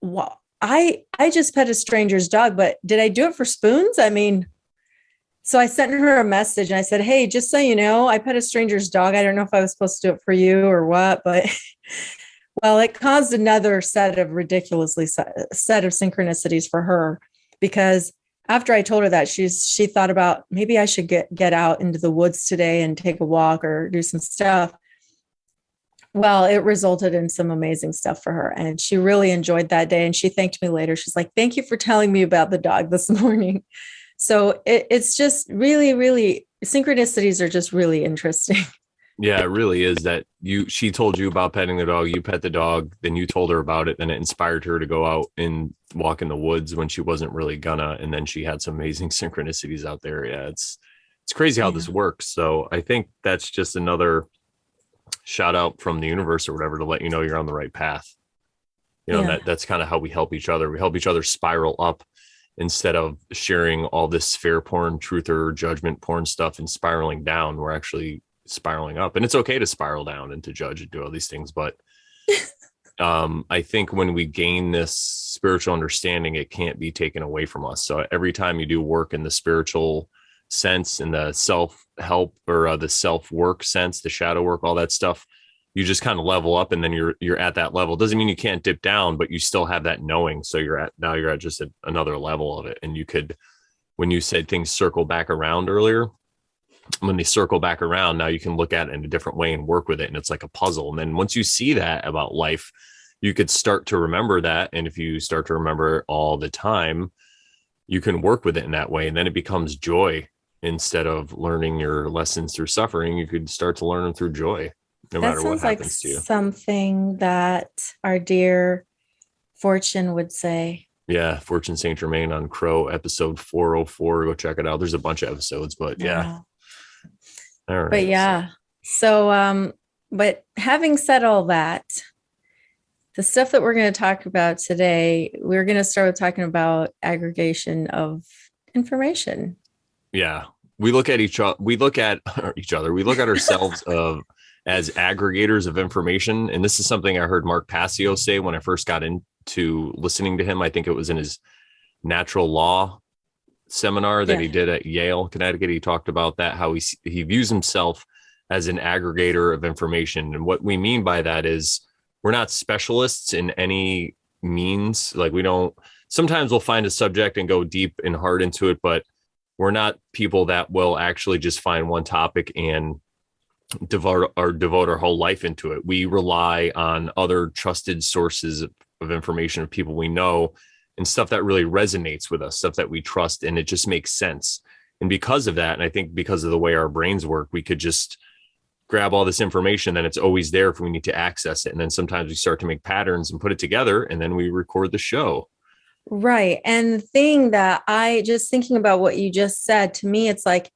well, I just pet a stranger's dog, but did I do it for Spoons? I mean, so I sent her a message and I said, hey, just so you know, I pet a stranger's dog. I don't know if I was supposed to do it for you or what, but well, it caused another set of synchronicities for her, because after I told her that, she thought about maybe I should get out into the woods today and take a walk or do some stuff. Well, it resulted in some amazing stuff for her. And she really enjoyed that day. And she thanked me later. She's like, thank you for telling me about the dog this morning. So it's just really, really, synchronicities are just really interesting. Yeah, it really is that she told you about petting the dog, you pet the dog, then you told her about it, and it inspired her to go out and walk in the woods when she wasn't really gonna. And then she had some amazing synchronicities out there. Yeah, it's crazy how this works. So I think that's just another shout out from the universe or whatever to let you know you're on the right path. That's kind of how we help each other. We help each other spiral up instead of sharing all this fair porn, truth or judgment porn stuff and spiraling down. We're actually spiraling up, and it's okay to spiral down and to judge and do all these things. But I think when we gain this spiritual understanding, it can't be taken away from us. So every time you do work in the spiritual sense, in the self-help or the self-work sense, the shadow work, all that stuff, you just kind of level up, and then you're at that level. Doesn't mean you can't dip down, but you still have that knowing. So you're at just another level of it. And you could, when you said things circle back around earlier, when they circle back around, now you can look at it in a different way and work with it. And it's like a puzzle. And then once you see that about life, you could start to remember that. And if you start to remember it all the time, you can work with it in that way. And then it becomes joy. Instead of learning your lessons through suffering, you could start to learn them through joy, no matter what happens to you. Something that our dear Fortune would say. Yeah, Fortune Saint Germain on Crrow, episode 404. Go check it out. There's a bunch of episodes, but yeah. All right. But yeah. So but having said all that, the stuff that we're going to talk about today, we're going to start with talking about aggregation of information. Yeah. We look at we look at ourselves as aggregators of information. And this is something I heard Mark Passio say when I first got into listening to him. I think it was in his natural law seminar that he did at Yale, Connecticut. He talked about that, how he views himself as an aggregator of information. And what we mean by that is we're not specialists in any means. Like sometimes we'll find a subject and go deep and hard into it, but we're not people that will actually just find one topic and devote our whole life into it. We rely on other trusted sources of information of people we know and stuff that really resonates with us, stuff that we trust, and it just makes sense. And because of that, and I think because of the way our brains work, we could just grab all this information, then it's always there if we need to access it. And then sometimes we start to make patterns and put it together, and then we record the show. Right. And the thing that thinking about what you just said, to me, it's like,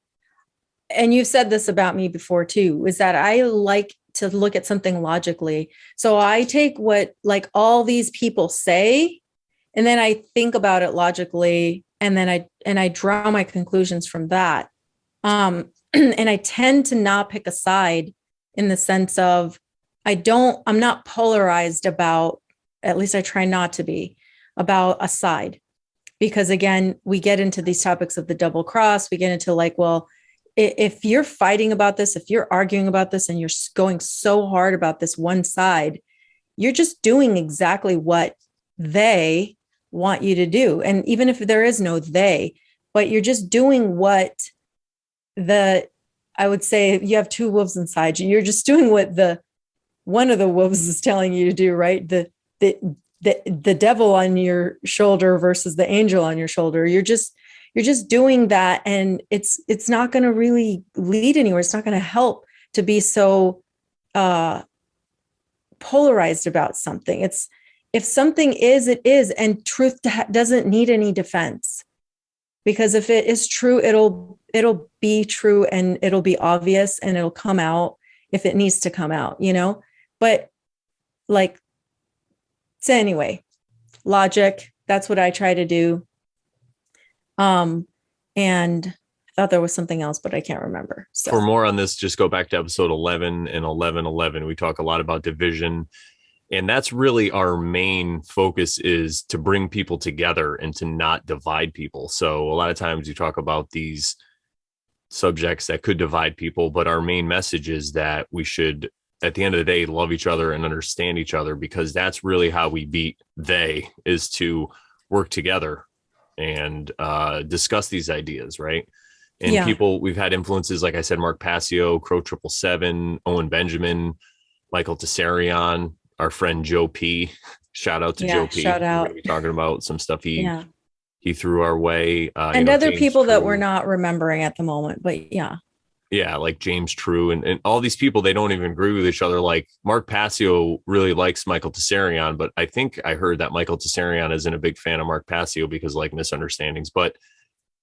and you've said this about me before too, is that I like to look at something logically. So I take what like all these people say, and then I think about it logically and then I draw my conclusions from that. And I tend to not pick a side in the sense of I'm not polarized about, at least I try not to be, about a side. Because again, we get into these topics of the double cross. We get into like, well, if you're fighting about this, if you're arguing about this and you're going so hard about this one side, you're just doing exactly what they want you to do. And even if there is no they, but you're just doing what I would say you have two wolves inside you. You're just doing what one of the wolves is telling you to do, right? The devil on your shoulder versus the angel on your shoulder. You're just doing that, and it's not going to really lead anywhere. It's not going to help to be so polarized about something. If something is, it is, and truth doesn't need any defense, because if it is true, it'll be true, and it'll be obvious, and it'll come out if it needs to come out, but like, so anyway, logic, that's what I try to do. And I thought there was something else, but I can't remember. So for more on this, just go back to episode 11 and 11:11. We talk a lot about division, and that's really our main focus, is to bring people together and to not divide people. So a lot of times you talk about these subjects that could divide people, but our main message is that we should, at the end of the day, love each other and understand each other, because that's really how we beat is to work together and discuss these ideas, right? And people, we've had influences, like I said, Mark Passio, Crrow 777, Owen Benjamin, Michael Tessarion, our friend Joe P. Shout out to Joe P. Shout out. We're going to be talking about some stuff he threw our way. And other people that we're not remembering at the moment, but yeah. Yeah, like James True and all these people, they don't even agree with each other. Like Mark Passio really likes Michael Tessarion, but I think I heard that Michael Tessarion isn't a big fan of Mark Passio because like misunderstandings. But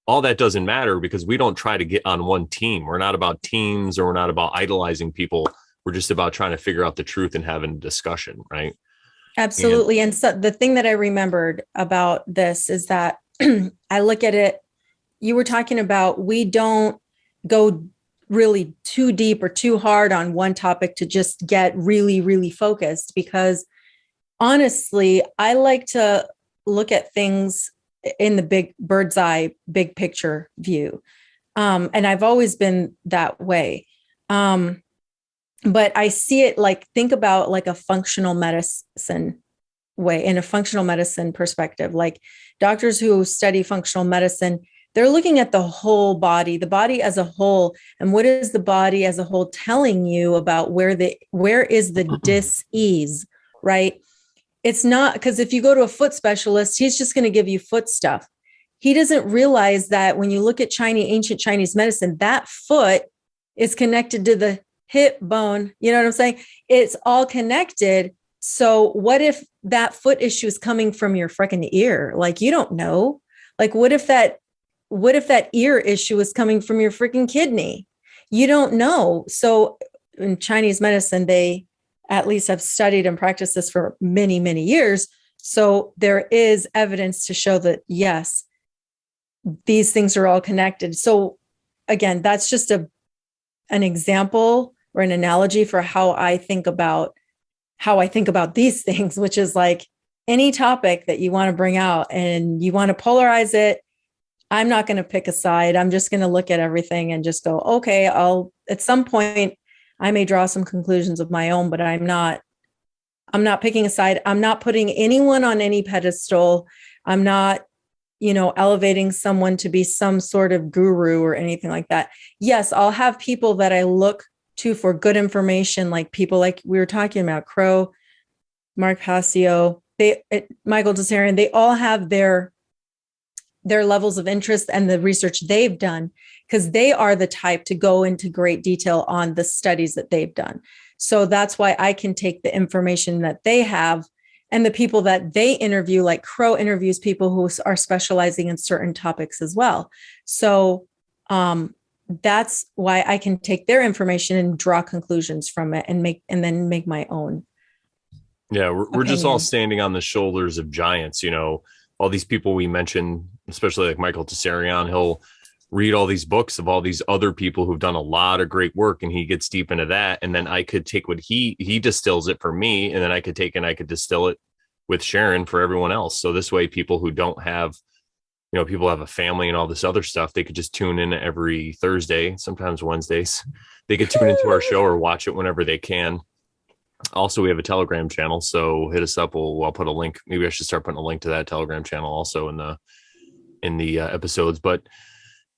all that doesn't matter, because we don't try to get on one team. We're not about teams, or we're not about idolizing people. We're just about trying to figure out the truth and having a discussion, right? Absolutely. And so the thing that I remembered about this is that I look at it, you were talking about, we don't go really too deep or too hard on one topic to just get really, really focused, because honestly, I like to look at things in the big bird's eye, big picture view. And I've always been that way. But I see it like, think about like a functional medicine way, in a functional medicine perspective, like doctors who study functional medicine, they're looking at the whole body, the body as a whole. And what is the body as a whole telling you about where is the dis-ease, right? It's not, because if you go to a foot specialist, he's just going to give you foot stuff. He doesn't realize that when you look at ancient Chinese medicine, that foot is connected to the hip bone. You know what I'm saying? It's all connected. So what if that foot issue is coming from your freaking ear? Like, you don't know. Like, what if that ear issue is coming from your freaking kidney? You don't know. So in Chinese medicine, they at least have studied and practiced this for many, many years. So there is evidence to show that, yes, these things are all connected. So again, that's just an example or an analogy for how I think about these things, which is like any topic that you want to bring out and you want to polarize it. I'm not going to pick a side. I'm just going to look at everything and just go, okay, at some point I may draw some conclusions of my own, but I'm not picking a side. I'm not putting anyone on any pedestal. I'm not, elevating someone to be some sort of guru or anything like that. Yes, I'll have people that I look to for good information, like people like we were talking about, Crrow, Mark Passio, Michael Tessarion, they all have their levels of interest and the research they've done, because they are the type to go into great detail on the studies that they've done. So that's why I can take the information that they have and the people that they interview, like Crrow interviews people who are specializing in certain topics as well. So that's why I can take their information and draw conclusions from it and then make my own. Yeah, we're just all standing on the shoulders of giants, all these people we mentioned, especially like Michael Tessarion, he'll read all these books of all these other people who've done a lot of great work, and he gets deep into that. And then I could take what he distills it for me, and then I could take and I could distill it with Sharon for everyone else. So this way, people who don't have, people have a family and all this other stuff, they could just tune in every Thursday, sometimes Wednesdays. They could tune into our show or watch it whenever they can. Also, we have a Telegram channel, so hit us up. I'll put a link. Maybe I should start putting a link to that Telegram channel also in the episodes. But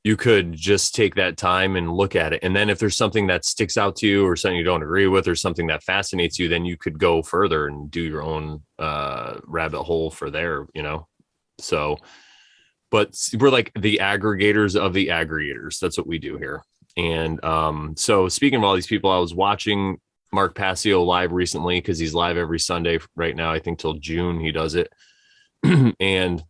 you could just take that time and look at it. And then if there's something that sticks out to you or something you don't agree with or something that fascinates you, then you could go further and do your own rabbit hole for there, So, but we're like the aggregators of the aggregators. That's what we do here. And so speaking of all these people, I was watching Mark Passio live recently because he's live every Sunday right now. I think till June he does it. And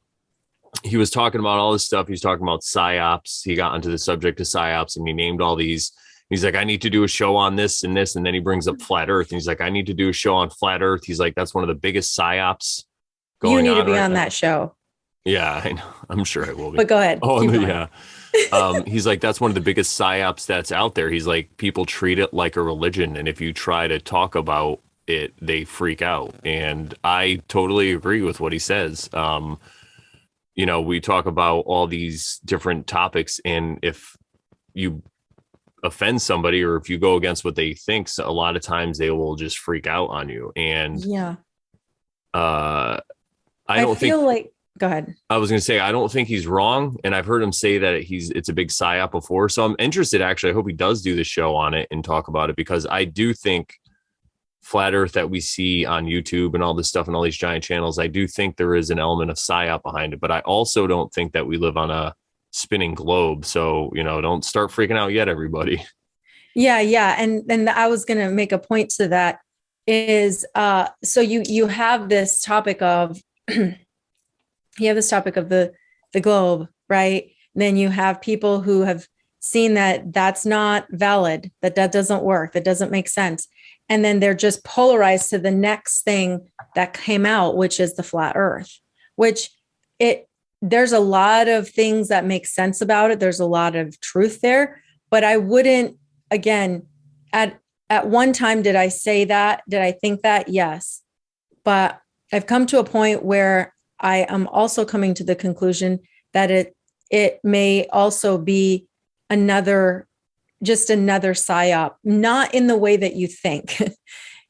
he was talking about all this stuff. He's talking about psyops. He got onto the subject of psyops and he named all these. He's like, I need to do a show on this and this. And then he brings up flat earth. And he's like, I need to do a show on flat earth. He's like, that's one of the biggest psyops going on. You need to be right on now. That show. Yeah, I know. I'm sure I will be. But go ahead. Oh, yeah. He's like, that's one of the biggest psyops that's out there. He's like, people treat it like a religion. And if you try to talk about it, they freak out. And I totally agree with what he says. We talk about all these different topics, and if you offend somebody or if you go against what they think, a lot of times they will just freak out on you. And yeah, I feel like, go ahead. I was going to say, I don't think he's wrong. And I've heard him say that it's a big psyop before. So I'm interested, actually. I hope he does do the show on it and talk about it, because I do think flat earth that we see on YouTube and all this stuff and all these giant channels, I do think there is an element of psyop behind it, but I also don't think that we live on a spinning globe. So, don't start freaking out yet, everybody. Yeah. Yeah. And I was going to make a point to that is, so you have this topic of, the globe, right? And then you have people who have seen that that's not valid, that doesn't work, that doesn't make sense. And then they're just polarized to the next thing that came out, which is the flat earth, which there's a lot of things that make sense about it. There's a lot of truth there, but I wouldn't, again, at one time, did I say that? Did I think that? Yes. But I've come to a point where I am also coming to the conclusion that it may also be another psyop, not in the way that you think.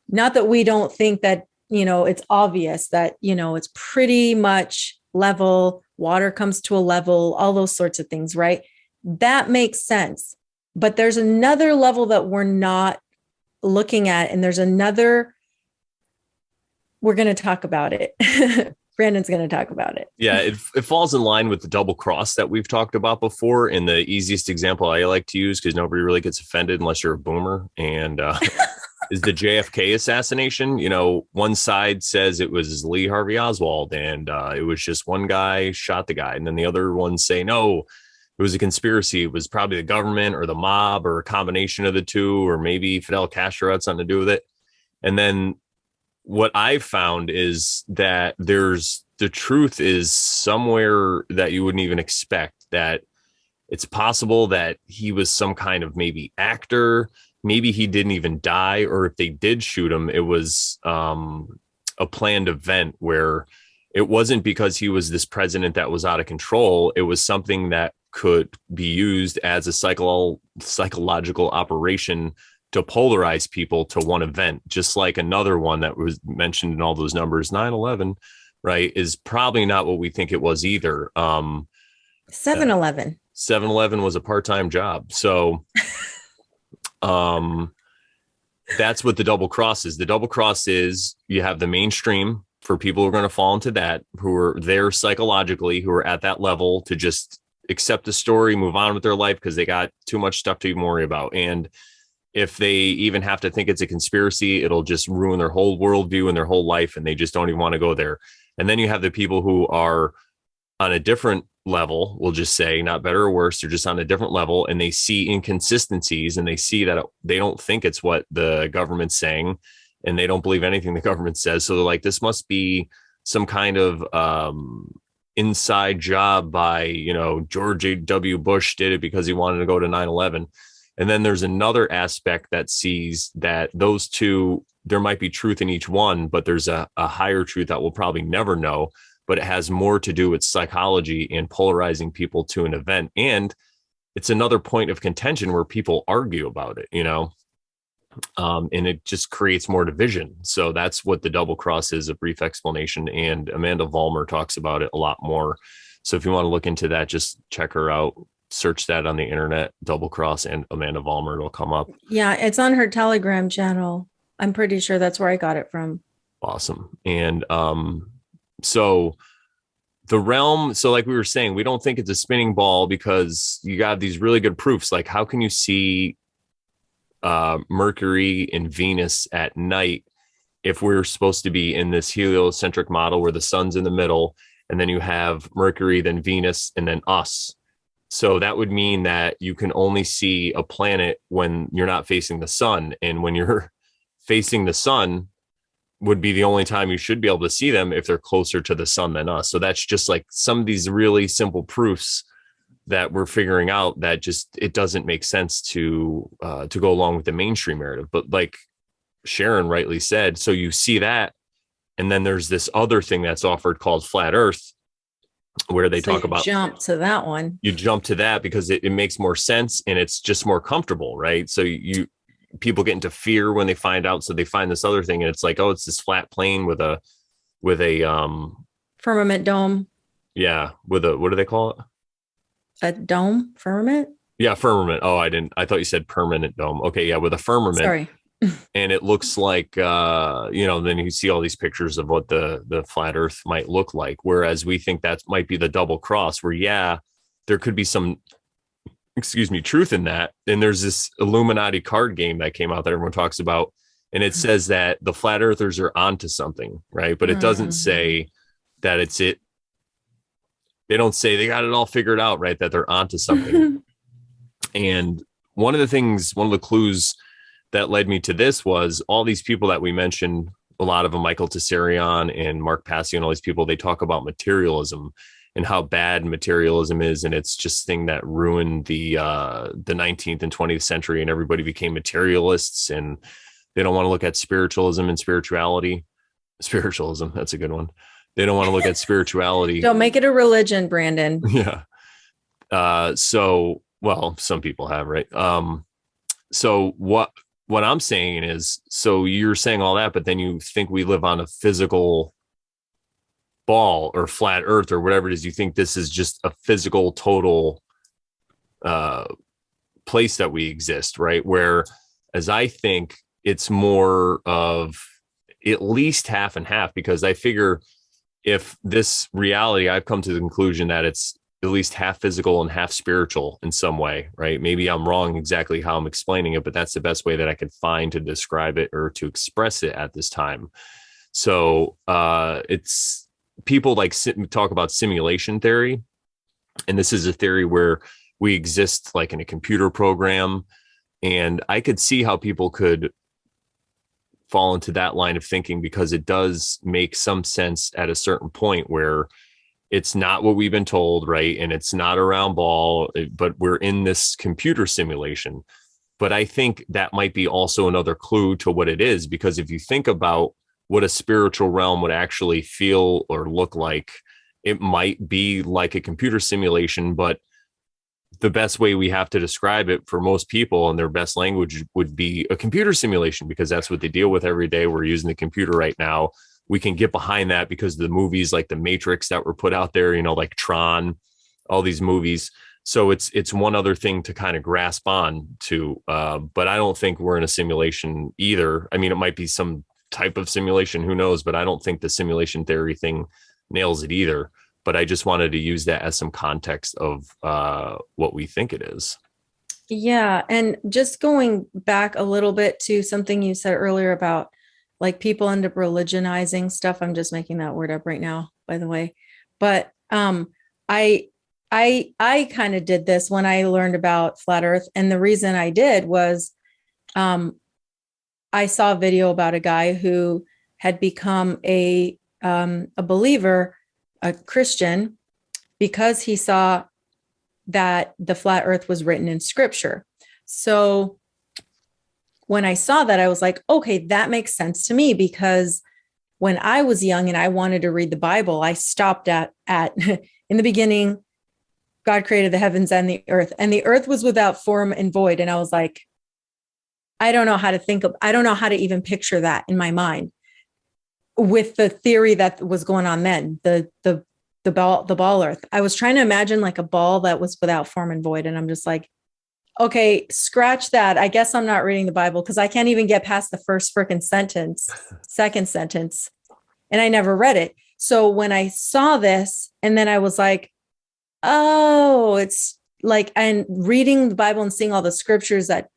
Not that we don't think that, it's obvious that, it's pretty much level, water comes to a level, all those sorts of things, right? That makes sense. But there's another level that we're not looking at, and we're going to talk about it. Brandon's going to talk about it. Yeah, it falls in line with the double cross that we've talked about before. And the easiest example I like to use, because nobody really gets offended unless you're a boomer, and is the JFK assassination. One side says it was Lee Harvey Oswald, and it was just one guy shot the guy. And then the other ones say, no, it was a conspiracy. It was probably the government or the mob or a combination of the two, or maybe Fidel Castro had something to do with it. And then what I've found is that the truth is somewhere that you wouldn't even expect, that it's possible that he was some kind of maybe actor. Maybe he didn't even die, or if they did shoot him, it was a planned event where it wasn't because he was this president that was out of control. It was something that could be used as a psychological operation to polarize people to one event, just like another one that was mentioned in all those numbers, 9/11, right, is probably not what we think it was either. 7-Eleven. 7-Eleven was a part-time job. So that's what the double cross is. The double cross is you have the mainstream for people who are going to fall into that, who are there psychologically, who are at that level to just accept the story, move on with their life because they got too much stuff to even worry about. And if they even have to think it's a conspiracy, it'll just ruin their whole worldview and their whole life, and they just don't even want to go there. And then you have the people who are on a different level, we'll just say, not better or worse, they're just on a different level, and they see inconsistencies, and they see that they don't think it's what the government's saying, and they don't believe anything the government says. So they're like, this must be some kind of inside job by, George W. Bush did it because he wanted to go to 9/11. And then there's another aspect that sees that those two, there might be truth in each one, but there's a higher truth that we'll probably never know, but it has more to do with psychology and polarizing people to an event. And it's another point of contention where people argue about it, and it just creates more division. So that's what the double cross is, a brief explanation. And Amanda Vollmer talks about it a lot more. So if you want to look into that, just check her out. Search that on the internet, double cross and Amanda Vollmer, it'll come up. Yeah, it's on her Telegram channel. I'm pretty sure that's where I got it from. Awesome. And so the realm, so like we were saying, we don't think it's a spinning ball because you got these really good proofs. Like, how can you see Mercury and Venus at night if we're supposed to be in this heliocentric model where the sun's in the middle, and then you have Mercury, then Venus, and then us? So that would mean that you can only see a planet when you're not facing the sun. And when you're facing the sun would be the only time you should be able to see them if they're closer to the sun than us. So that's just like some of these really simple proofs that we're figuring out that just, it doesn't make sense to go along with the mainstream narrative. But like Sharon rightly said, so you see that, and then there's this other thing that's offered called flat Earth, where they talk about, jump to that one. You jump to that because it makes more sense and it's just more comfortable, right? So people get into fear when they find out. So they find this other thing and it's like, oh, it's this flat plane with a firmament dome. Yeah, with a, what do they call it? A dome? Firmament? Yeah, firmament. Oh, I thought you said permanent dome. Okay, yeah, with a firmament. Sorry. And it looks like then you see all these pictures of what the flat Earth might look like, whereas we think that might be the double cross, where there could be some truth in that. And there's this Illuminati card game that came out that everyone talks about, and it says that the flat earthers are onto something, right? But it doesn't say that it's it. They don't say they got it all figured out, right? That they're onto something. And one of the clues that led me to this was all these people that we mentioned, a lot of them, Michael Tessarion and Mark Passio and all these people, they talk about materialism and how bad materialism is. And it's just thing that ruined the 19th and 20th century, and everybody became materialists and they don't want to look at spiritualism and spirituality. Spiritualism, that's a good one. They don't want to look at spirituality. Don't make it a religion, Brandon. Yeah. Well, some people have, right? So what I'm saying is, so you're saying all that, but then you think we live on a physical ball or flat earth or whatever it is. You think this is just a physical total place that we exist, right? Where, as I think, it's more of at least half and half, because I figure if this reality, I've come to the conclusion that it's at least half physical and half spiritual in some way, right? Maybe I'm wrong exactly how I'm explaining it, but that's the best way that I could find to describe it or to express it at this time. So it's people like talk about simulation theory. And this is a theory where we exist like in a computer program. And I could see how people could fall into that line of thinking, because it does make some sense at a certain point where it's not what we've been told, right? And it's not a round ball, but we're in this computer simulation. But I think that might be also another clue to what it is, because if you think about what a spiritual realm would actually feel or look like, it might be like a computer simulation, but the best way we have to describe it for most people and their best language would be a computer simulation, because that's what they deal with every day. We're using the computer right now. We can get behind that because of the movies like The Matrix that were put out there, like Tron, all these movies. So it's one other thing to kind of grasp on to, but I don't think we're in a simulation either. I mean, it might be some type of simulation, who knows, but I don't think the simulation theory thing nails it either. But I just wanted to use that as some context of what we think it is. Yeah. And just going back a little bit to something you said earlier about like people end up religionizing stuff. I'm just making that word up right now, by the way. But I kind of did this when I learned about flat Earth. And the reason I did was I saw a video about a guy who had become a believer, a Christian, because he saw that the flat earth was written in scripture. So when I saw that, I was like, okay, that makes sense to me, because when I was young and I wanted to read the Bible, I stopped at in the beginning, God created the heavens and the earth was without form and void. And I was like, I don't know how to even picture that in my mind with the theory that was going on then, the ball earth. I was trying to imagine like a ball that was without form and void. And I'm just like, okay, scratch that. I guess I'm not reading the Bible, because I can't even get past the first freaking second sentence. And I never read it. So when I saw this, and then I was like, oh, it's like, and reading the Bible and seeing all the scriptures that,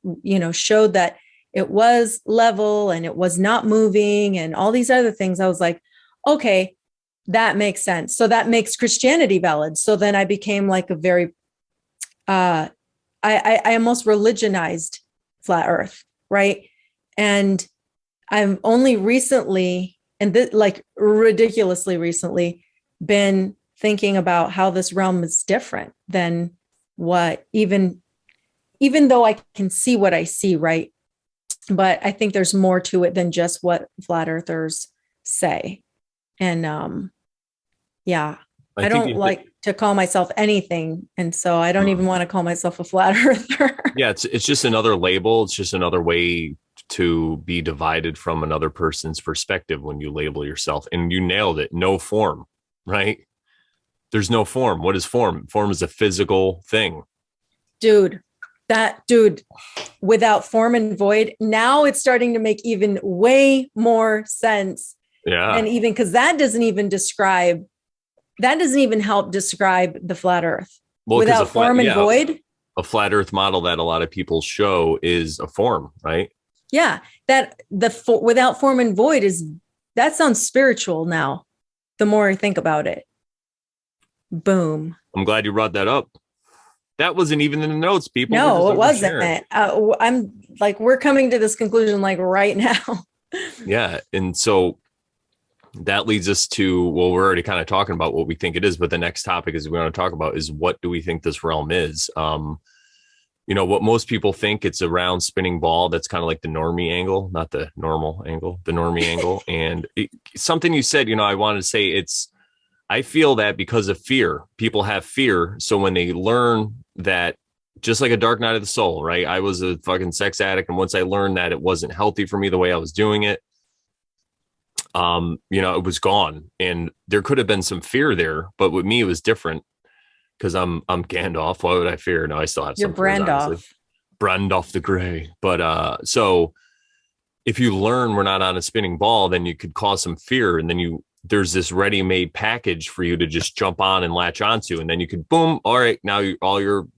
showed that it was level and it was not moving and all these other things. I was like, okay, that makes sense. So that makes Christianity valid. So then I became like a very, I almost religionized flat earth. Right. And I've only recently, and like ridiculously recently, been thinking about how this realm is different than what even though I can see what I see, right? But I think there's more to it than just what flat earthers say. And yeah, I don't like to call myself anything. And so I don't even want to call myself a flat earther. Yeah, it's just another label. It's just another way to be divided from another person's perspective when you label yourself. And you nailed it. No form, right? There's no form. What is form? Form is a physical thing. Dude, without form and void, now it's starting to make even way more sense. Yeah. And even because that doesn't even help describe the flat earth. Well, without form and void. A flat earth model that a lot of people show is a form, right? Yeah. Without form and void that sounds spiritual now. The more I think about it. Boom. I'm glad you brought that up. That wasn't even in the notes, people. No, it wasn't. I'm like, we're coming to this conclusion like right now. Yeah. And so that leads us to, well, we're already kind of talking about what we think it is, but the next topic is we want to talk about is what do we think this realm is? What most people think, it's a round spinning ball. That's kind of like the normie angle, not the normal angle, the normie angle. And something you said, I wanted to say I feel that because of fear, people have fear. So when they learn that, just like a dark night of the soul, right? I was a fucking sex addict. And once I learned that it wasn't healthy for me the way I was doing it, it was gone. And there could have been some fear there, but with me, it was different because I'm Gandalf. Why would I fear? No, I still have some. You're Brandalf the Gray. But so if you learn we're not on a spinning ball, then you could cause some fear. And then there's this ready-made package for you to just jump on and latch onto. And then you could boom. All right. Now all your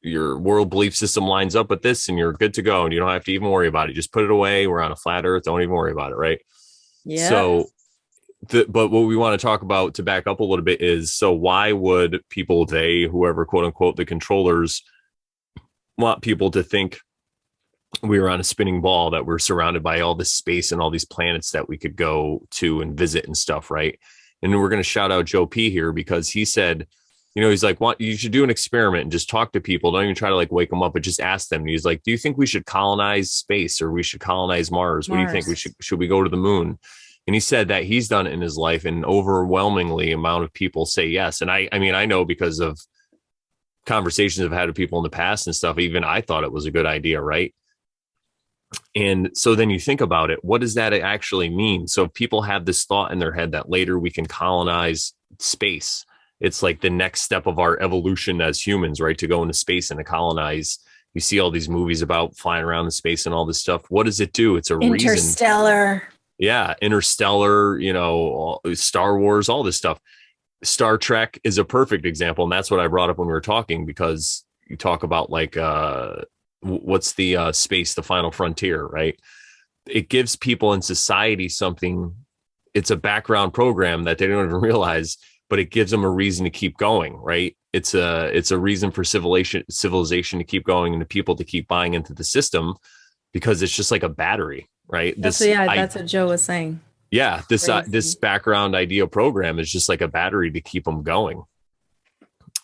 world belief system lines up with this and you're good to go. And you don't have to even worry about it. Just put it away. We're on a flat earth. Don't even worry about it. Right. Yeah. So, but what we want to talk about to back up a little bit is, so why would people, whoever, quote unquote, the controllers, want people to think we were on a spinning ball, that we're surrounded by all this space and all these planets that we could go to and visit and stuff, right? And we're going to shout out Joe P here because he said, he's like, you should do an experiment and just talk to people. Don't even try to like wake them up, but just ask them. And he's like, do you think we should colonize space or we should colonize Mars? What do you think? Should we go to the moon? And he said that he's done it in his life, and overwhelmingly amount of people say yes. And I mean, I know because of conversations I've had with people in the past and stuff, even I thought it was a good idea, right? And so then you think about it, what does that actually mean? So people have this thought in their head that later we can colonize space. It's like the next step of our evolution as humans, right? To go into space and to colonize. You see all these movies about flying around in space and all this stuff. What does it do? It's a Interstellar. Yeah. Interstellar, Star Wars, all this stuff. Star Trek is a perfect example. And that's what I brought up when we were talking, because you talk about like, what's the space, the final frontier, right? It gives people in society something. It's a background program that they don't even realize, but it gives them a reason to keep going, right? It's a reason for civilization to keep going and the people to keep buying into the system, because it's just like a battery, right? That's what Joe was saying. Yeah, this background idea program is just like a battery to keep them going.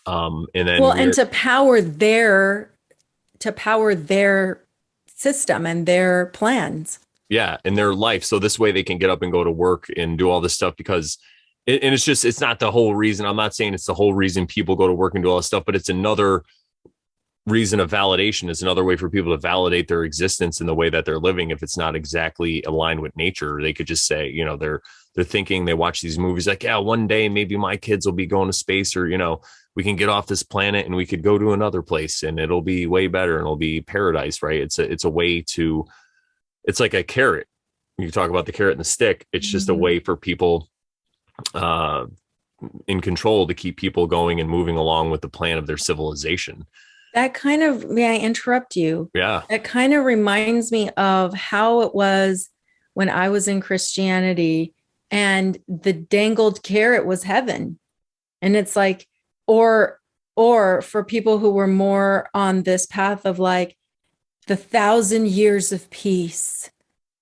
And then Well, and to power their system and their plans. yeah, in their life. So this way they can get up and go to work and do all this stuff because and it's not the whole reason. I'm not saying it's the whole reason people go to work and do all this stuff, but it's another reason of validation. Is another way for people to validate their existence in the way that they're living. If it's not exactly aligned with nature, they could just say, they're thinking, they watch these movies like, yeah, one day maybe my kids will be going to space, or, we can get off this planet and we could go to another place and it'll be way better and it'll be paradise, right? It's a way to, it's like a carrot. You talk about the carrot and the stick. It's just a way for people in control to keep people going and moving along with the plan of their civilization. That kind of, may I interrupt you? Yeah. That kind of reminds me of how it was when I was in Christianity and the dangled carrot was heaven. And it's like, or for people who were more on this path of like the 1,000 years of peace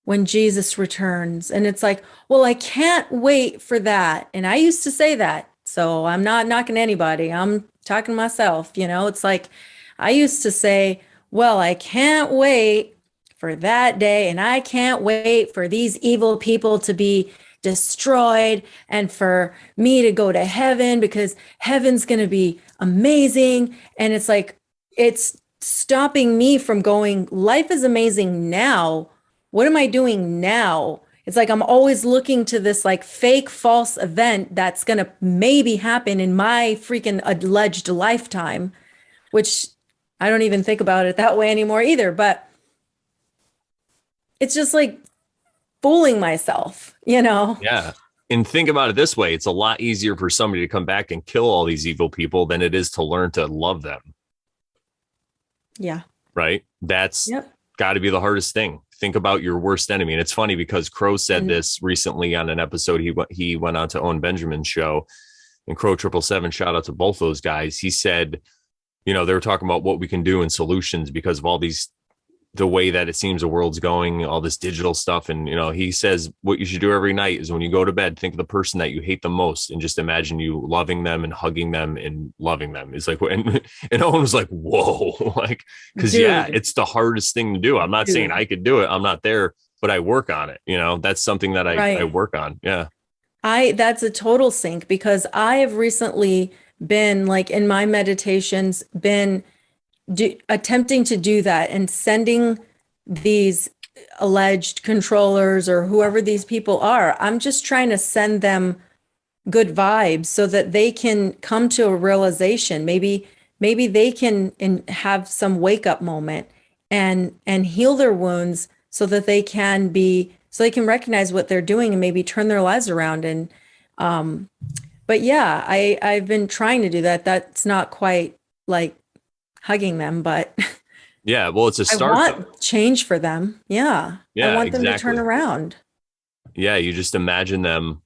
when Jesus returns. And it's like, well, I can't wait for that. And I used to say that. So I'm not knocking anybody. I'm talking to myself. It's like, I used to say, well, I can't wait for that day. And I can't wait for these evil people to be destroyed and for me to go to heaven because heaven's going to be amazing. And it's like, it's stopping me from going, life is amazing now. What am I doing now? It's like I'm always looking to this like fake false event that's going to maybe happen in my freaking alleged lifetime, which I don't even think about it that way anymore either. But it's just like fooling myself, Yeah. And think about it this way. It's a lot easier for somebody to come back and kill all these evil people than it is to learn to love them. Yeah. Right. That's got to be the hardest thing. Think about your worst enemy. And it's funny because Crrow said this recently on an episode. He went on to Owen Benjamin's show, and Crrow 777, shout out to both those guys. He said, they were talking about what we can do and solutions because of all the way that it seems the world's going, all this digital stuff. And, he says what you should do every night is when you go to bed, think of the person that you hate the most and just imagine you loving them and hugging them and loving them. It's like, and Owen was like, whoa, like, cause it's the hardest thing to do. I'm not saying I could do it. I'm not there, but I work on it. That's something that I work on. Yeah. That's a total sync because I have recently been like in my meditations, attempting to do that and sending these alleged controllers or whoever these people are. I'm just trying to send them good vibes so that they can come to a realization. Maybe they can have some wake up moment and heal their wounds so that they can recognize what they're doing and maybe turn their lives around. And, but yeah, I've been trying to do that. That's not quite like hugging them, but yeah, well, it's a start. I want change for them. Yeah. I want them to turn around. Yeah. You just imagine them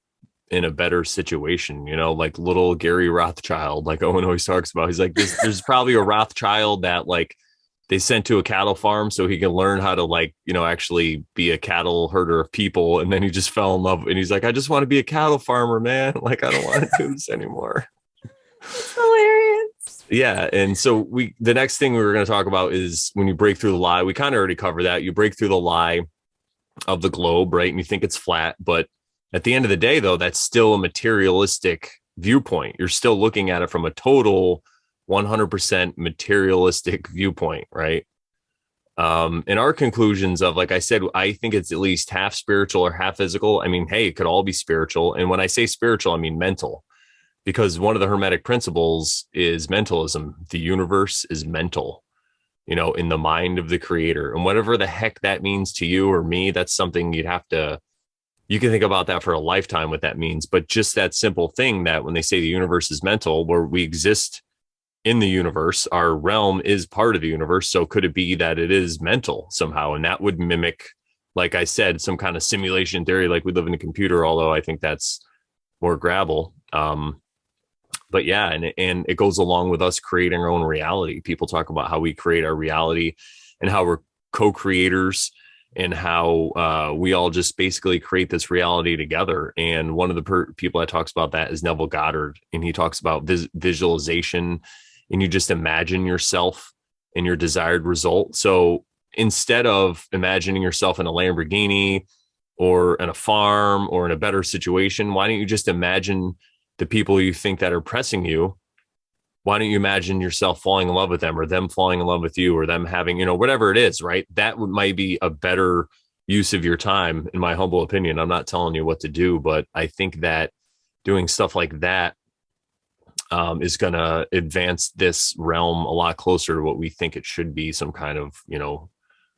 in a better situation, like little Gary Rothschild, like Owen always talks about. He's like, there's probably a Rothschild that like they sent to a cattle farm so he can learn how to like, actually be a cattle herder of people. And then he just fell in love. And he's like, I just want to be a cattle farmer, man. Like, I don't want to do this anymore. It's hilarious. Yeah. And so the next thing we were going to talk about is when you break through the lie. We kind of already covered that. You break through the lie of the globe, right? And you think it's flat. But at the end of the day, though, that's still a materialistic viewpoint. You're still looking at it from a total 100% materialistic viewpoint, right? And our conclusions of, like I said, I think it's at least half spiritual or half physical. I mean, hey, it could all be spiritual. And when I say spiritual, I mean mental. Because one of the Hermetic principles is mentalism. The universe is mental, in the mind of the creator. And whatever the heck that means to you or me, that's something you can think about that for a lifetime, what that means. But just that simple thing that when they say the universe is mental, where we exist in the universe, our realm is part of the universe. So could it be that it is mental somehow? And that would mimic, like I said, some kind of simulation theory, like we live in a computer, although I think that's more gravel. But yeah, and it goes along with us creating our own reality. People talk about how we create our reality and how we're co-creators and how we all just basically create this reality together. And one of the people that talks about that is Neville Goddard, and he talks about visualization, and you just imagine yourself and your desired result. So instead of imagining yourself in a Lamborghini or in a farm or in a better situation, why don't you just imagine the people you think that are pressing you? Why don't you imagine yourself falling in love with them, or them falling in love with you, or them having, whatever it is, right? That might be a better use of your time, in my humble opinion. I'm not telling you what to do, but I think that doing stuff like that is going to advance this realm a lot closer to what we think it should be, some kind of,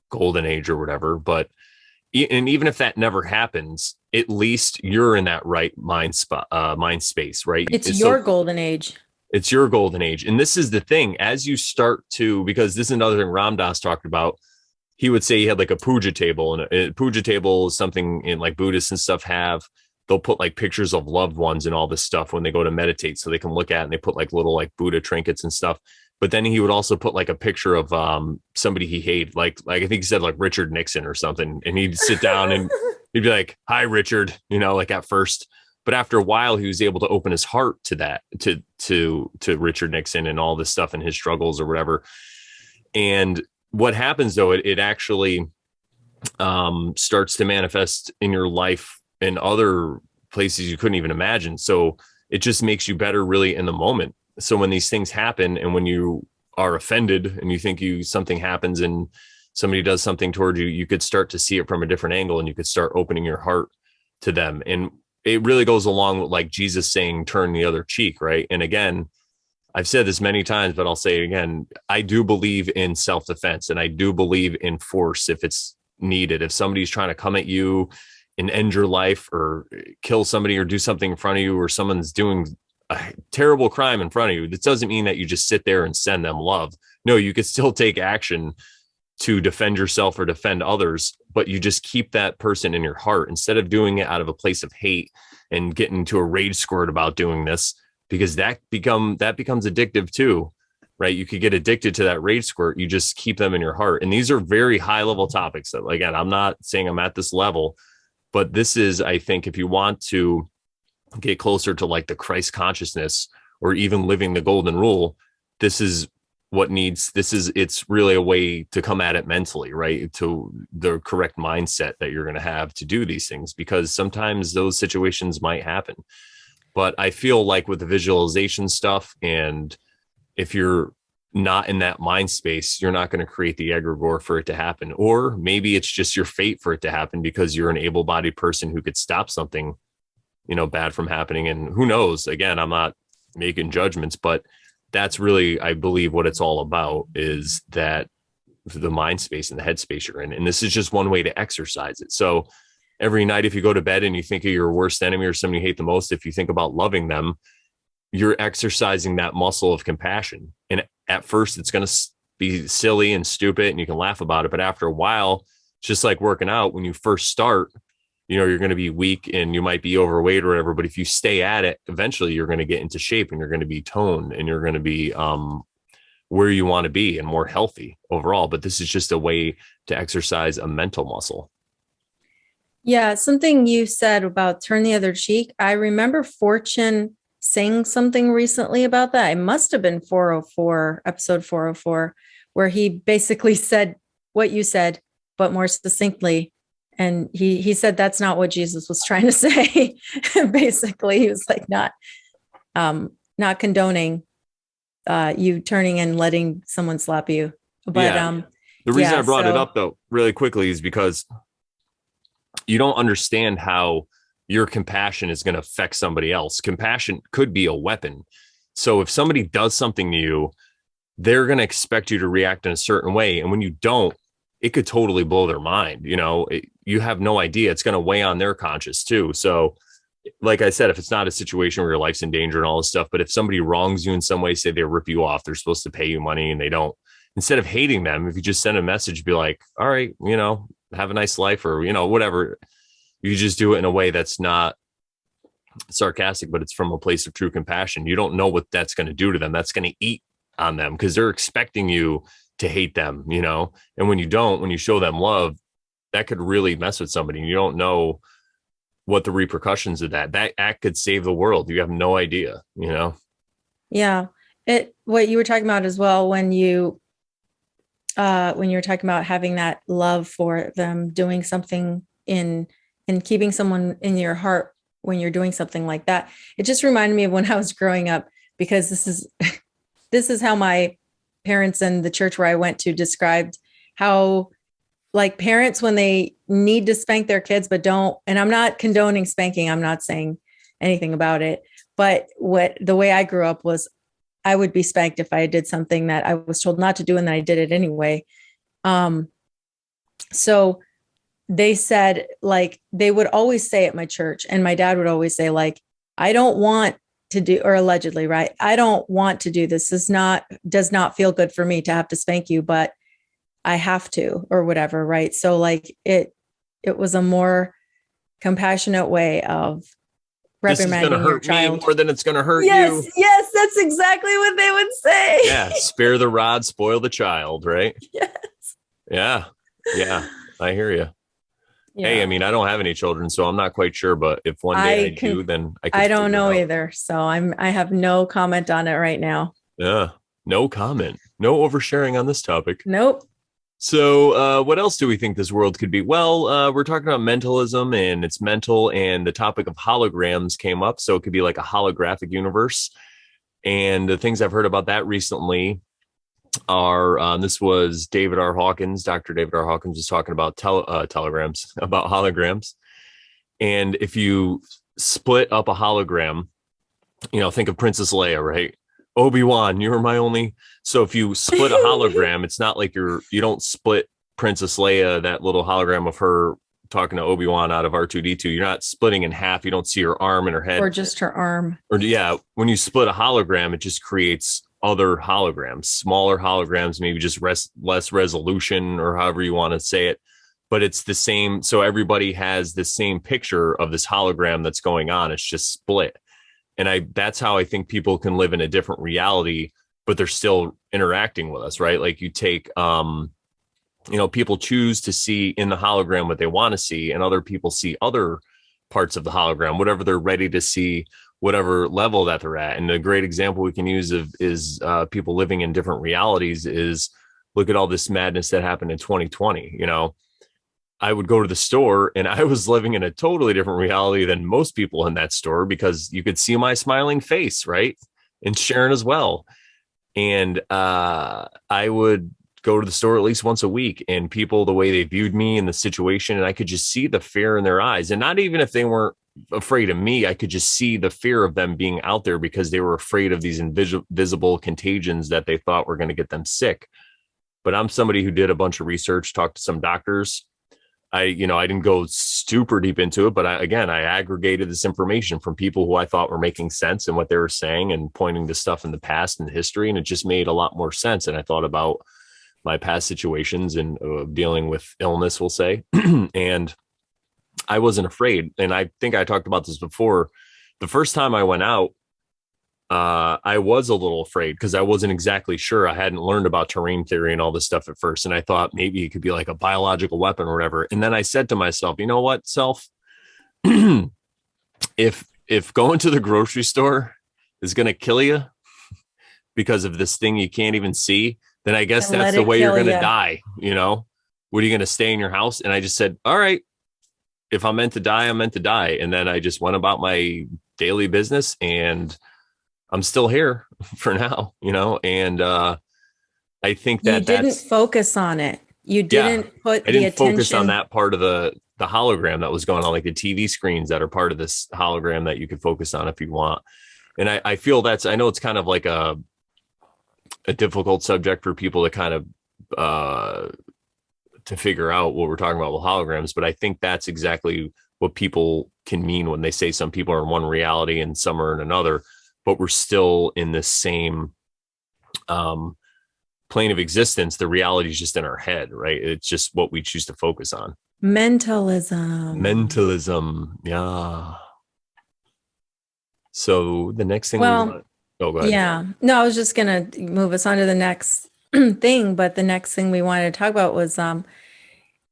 golden age or whatever. But and even if that never happens, at least you're in that right mind space, right? It's your golden age. It's your golden age. And this is the thing, as you start to, because this is another thing Ram Dass talked about. He would say he had like a puja table, and a puja table is something in like Buddhists and stuff have. They'll put like pictures of loved ones and all this stuff when they go to meditate, so they can look at, and they put like little like Buddha trinkets and stuff. But then he would also put like a picture of somebody he hated, like I think he said like Richard Nixon or something. And he'd sit down and he'd be like, "Hi, Richard," like at first. But after a while, he was able to open his heart to that, to Richard Nixon and all this stuff and his struggles or whatever. And what happens though, it actually starts to manifest in your life in other places you couldn't even imagine. So it just makes you better really in the moment. So when these things happen, and when you are offended and you think something happens and somebody does something toward you, you could start to see it from a different angle, and you could start opening your heart to them. And it really goes along with like Jesus saying, turn the other cheek. Right. And again, I've said this many times, but I'll say it again. I do believe in self-defense, and I do believe in force if it's needed. If somebody's trying to come at you and end your life, or kill somebody, or do something in front of you, or someone's doing a terrible crime in front of you, that doesn't mean that you just sit there and send them love. No, you could still take action to defend yourself or defend others, but you just keep that person in your heart instead of doing it out of a place of hate and getting into a rage squirt about doing this, because that becomes addictive too, right? You could get addicted to that rage squirt. You just keep them in your heart. And these are very high level topics that, again, I'm not saying I'm at this level, but this is, I think, if you want to get closer to like the Christ consciousness, or even living the golden rule, this is it's really a way to come at it mentally, right? To the correct mindset that you're going to have to do these things, because sometimes those situations might happen. But I feel like with the visualization stuff, and if you're not in that mind space, you're not going to create the egregore for it to happen. Or maybe it's just your fate for it to happen, because you're an able-bodied person who could stop something, bad from happening. And who knows? Again, I'm not making judgments, but that's really, I believe, what it's all about, is that the mind space and the head space you're in. And this is just one way to exercise it. So every night, if you go to bed and you think of your worst enemy or somebody you hate the most, if you think about loving them, you're exercising that muscle of compassion. And at first it's going to be silly and stupid and you can laugh about it. But after a while, it's just like working out. When you first start, you're going to be weak and you might be overweight or whatever. But if you stay at it, eventually you're going to get into shape and you're going to be toned and you're going to be where you want to be and more healthy overall. But this is just a way to exercise a mental muscle. Yeah. Something you said about turn the other cheek. I remember Fortune saying something recently about that. It must have been episode 404, where he basically said what you said, but more succinctly. And he said that's not what Jesus was trying to say. Basically, he was like not condoning you turning and letting someone slap you. But the reason I brought it up though, really quickly, is because you don't understand how your compassion is going to affect somebody else. Compassion could be a weapon. So if somebody does something to you, they're going to expect you to react in a certain way. And when you don't, it could totally blow their mind. You have no idea. It's going to weigh on their conscience too. So like I said, if it's not a situation where your life's in danger and all this stuff, but if somebody wrongs you in some way, say they rip you off, they're supposed to pay you money and they don't, instead of hating them, if you just send a message, be like, all right, have a nice life, or, whatever. You just do it in a way that's not sarcastic, but it's from a place of true compassion. You don't know what that's going to do to them. That's going to eat on them because they're expecting you to hate them, and when you don't, when you show them love, that could really mess with somebody. You don't know what the repercussions of that act could save the world. You have no idea, you know? Yeah. What you were talking about as well, when you were talking about having that love for them, doing something and keeping someone in your heart when you're doing something like that. It just reminded me of when I was growing up, because this is how my parents and the church where I went to described how, like, parents, when they need to spank their kids, but don't, and I'm not condoning spanking, I'm not saying anything about it, but the way I grew up was I would be spanked if I did something that I was told not to do, and then I did it anyway. So they said, like, they would always say at my church, and my dad would always say, like, I don't want to do, or allegedly, right? I don't want to do this. Does not feel good for me to have to spank you, but I have to, or whatever. Right. So like it was a more compassionate way of reprimanding your child. Me more than it's going to hurt you. Yes. That's exactly what they would say. Yeah. Spare the rod, spoil the child. Right. Yes. Yeah. Yeah. I hear you. Yeah. Hey, I mean, I don't have any children, so I'm not quite sure, but if one day I do, then I don't know either. So I have no comment on it right now. Yeah. No comment. No oversharing on this topic. Nope. So what else do we think this world could be? Well, we're talking about mentalism, and it's mental, and the topic of holograms came up. So it could be like a holographic universe. And the things I've heard about that recently are, this was David R. Hawkins. Dr. David R. Hawkins was talking about telegrams, about holograms. And if you split up a hologram, think of Princess Leia, right? Obi-Wan, you were my only. So if you split a hologram, it's not like you don't split Princess Leia, that little hologram of her talking to Obi-Wan out of R2-D2. You're not splitting in half. You don't see her arm and her head. Or just her arm. Or yeah, when you split a hologram, it just creates other holograms, smaller holograms, maybe just less resolution, or however you want to say it. But it's the same. So everybody has the same picture of this hologram that's going on. It's just split. And that's how I think people can live in a different reality, but they're still interacting with us, right? Like you take, people choose to see in the hologram what they want to see, and other people see other parts of the hologram, whatever they're ready to see, whatever level that they're at. And a great example we can use is people living in different realities is look at all this madness that happened in 2020. I would go to the store and I was living in a totally different reality than most people in that store, because you could see my smiling face, right? And Sharon as well. And I would go to the store at least once a week, and people, the way they viewed me and the situation, and I could just see the fear in their eyes. And not even if they weren't afraid of me, I could just see the fear of them being out there because they were afraid of these invisible contagions that they thought were going to get them sick. But I'm somebody who did a bunch of research, talked to some doctors. I didn't go super deep into it, but I aggregated this information from people who I thought were making sense in what they were saying and pointing to stuff in the past and history. And it just made a lot more sense. And I thought about my past situations and dealing with illness, we'll say. And I wasn't afraid. And I think I talked about this before. The first time I went out, I was a little afraid because I wasn't exactly sure. I hadn't learned about terrain theory and all this stuff at first. And I thought maybe it could be like a biological weapon or whatever. And then I said to myself, you know what, self, if going to the grocery store is going to kill you because of this thing you can't even see, then I guess that's the way you're going to die. What are you going to stay in your house? And I just said, all right, if I'm meant to die, I'm meant to die. And then I just went about my daily business, and I'm still here for now, and I think that you didn't focus on it. You didn't put the attention. Focus on that part of the hologram that was going on, like the TV screens that are part of this hologram that you could focus on if you want. And I feel I know it's kind of like a difficult subject for people to kind of to figure out what we're talking about with holograms, but I think that's exactly what people can mean when they say some people are in one reality and some are in another, but we're still in the same plane of existence. The reality is just in our head, right? It's just what we choose to focus on. Mentalism. Yeah. So the next thing go ahead. Yeah. No, I was just going to move us on to the next thing, but the next thing we wanted to talk about was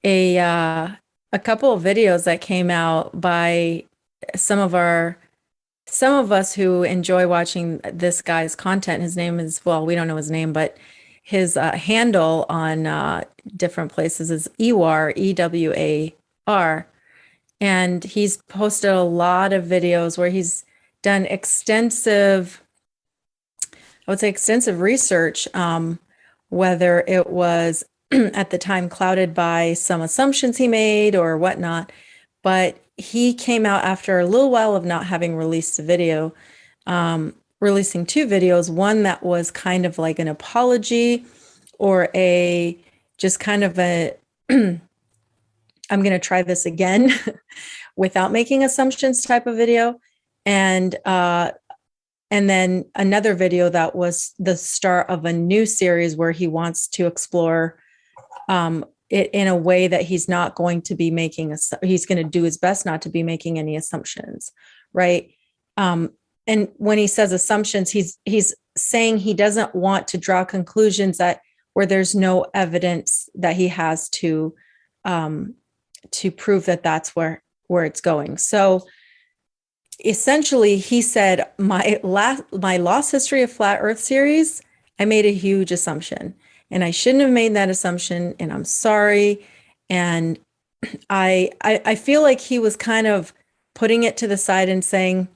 a couple of videos that came out by some of our some of us who enjoy watching this guy's content. His name is, well, we don't know his name, but his handle on different places is EWAR, EWAR. And he's posted a lot of videos where he's done extensive, I would say extensive research, whether it was at the time clouded by some assumptions he made or whatnot. But he came out after a little while of not having released a video, releasing two videos, one that was kind of like an apology or a just kind of a I'm going to try this again without making assumptions type of video. And then another video that was the start of a new series where he wants to explore it in a way that he's not going to be making, he's going to do his best not to be making any assumptions, right? And when he says assumptions, he's saying he doesn't want to draw conclusions that where there's no evidence that he has to prove that that's where it's going. So essentially, he said, my Lost History of Flat Earth series, I made a huge assumption, and I shouldn't have made that assumption, and I'm sorry. And I feel like he was kind of putting it to the side and saying,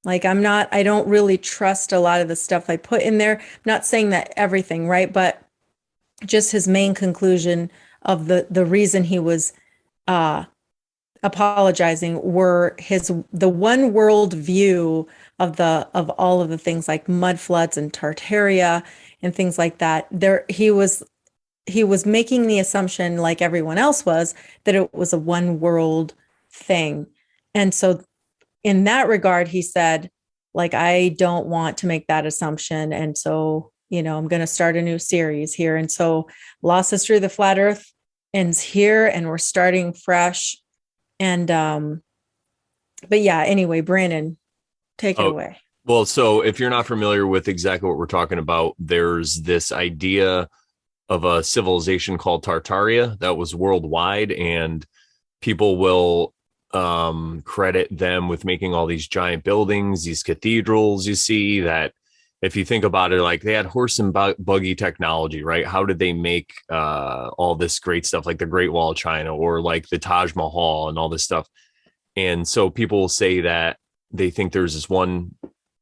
like, I don't really trust a lot of the stuff I put in there. I'm not saying that everything, right? But just his main conclusion of the reason he was apologizing were the one world view of all of the things like mud floods and Tartaria and things like that. He was making the assumption, like everyone else was, that it was a one world thing. And so in that regard, he said, like, I don't want to make that assumption. And so, I'm going to start a new series here. And so Lost History of the Flat Earth ends here, and we're starting fresh. And but yeah, anyway, Brandon, take it away. Well, so if you're not familiar with exactly what we're talking about, there's this idea of a civilization called Tartaria that was worldwide, and people will credit them with making all these giant buildings, these cathedrals. You see that if you think about it, like they had horse and buggy technology, right? How did they make all this great stuff like the Great Wall of China or like the Taj Mahal and all this stuff? And so people will say that they think there's this one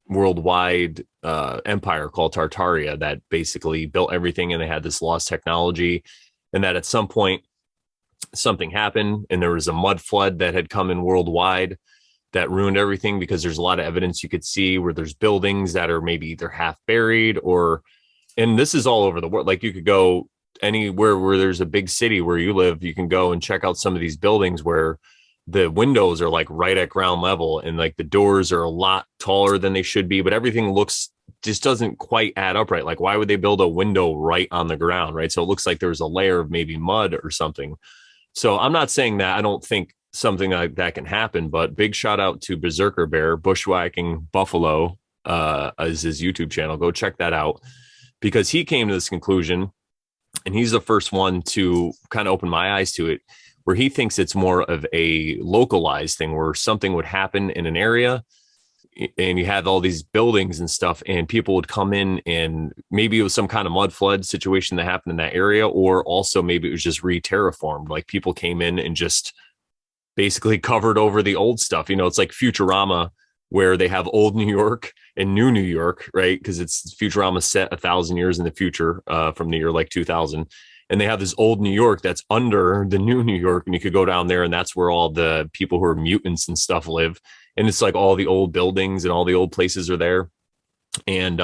worldwide empire called Tartaria that basically built everything, and they had this lost technology, and that at some point something happened and there was a mud flood that had come in worldwide that ruined everything, because there's a lot of evidence you could see where there's buildings that are maybe either half buried and this is all over the world. Like you could go anywhere where there's a big city where you live, you can go and check out some of these buildings where the windows are like right at ground level and like the doors are a lot taller than they should be, but everything just doesn't quite add up right. Like, why would they build a window right on the ground, right? So it looks like there's a layer of maybe mud or something. So I'm not saying that I don't think something like that can happen, but big shout out to BerserkerBear, Bushwhacking Buffalo, is his YouTube channel. Go check that out, because he came to this conclusion, and he's the first one to kind of open my eyes to it, where he thinks it's more of a localized thing where something would happen in an area and you have all these buildings and stuff, and people would come in, and maybe it was some kind of mud flood situation that happened in that area, or also maybe it was just re-terraformed. Like people came in and just basically covered over the old stuff. It's like Futurama, where they have old New York and new New York, right? Because it's Futurama set 1,000 years in the future, from the year like 2000. And they have this old New York that's under the new New York, and you could go down there, and that's where all the people who are mutants and stuff live. And it's like all the old buildings and all the old places are there. And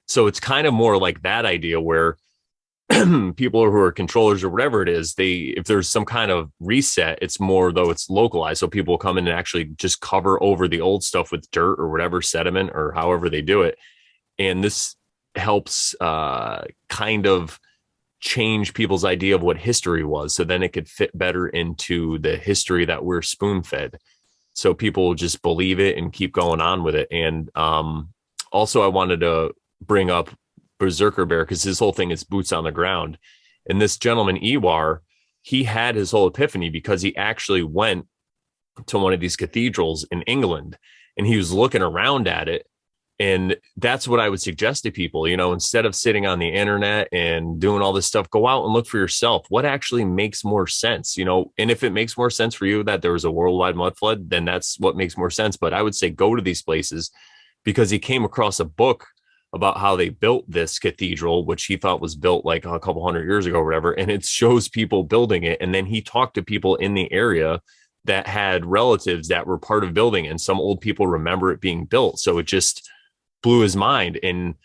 so it's kind of more like that idea where people who are controllers or whatever it is, if there's some kind of reset, it's more though it's localized. So people will come in and actually just cover over the old stuff with dirt or whatever, sediment or however they do it. And this helps kind of change people's idea of what history was. So then it could fit better into the history that we're spoon fed. So people just believe it and keep going on with it. And also I wanted to bring up BerserkerBear, because his whole thing is boots on the ground. And this gentleman, EWAR, he had his whole epiphany because he actually went to one of these cathedrals in England and he was looking around at it. And that's what I would suggest to people, instead of sitting on the internet and doing all this stuff, go out and look for yourself. What actually makes more sense, and if it makes more sense for you that there was a worldwide mud flood, then that's what makes more sense. But I would say go to these places, because he came across a book about how they built this cathedral, which he thought was built like a couple hundred years ago or whatever. And it shows people building it. And then he talked to people in the area that had relatives that were part of building, and some old people remember it being built. So it just blew his mind. And,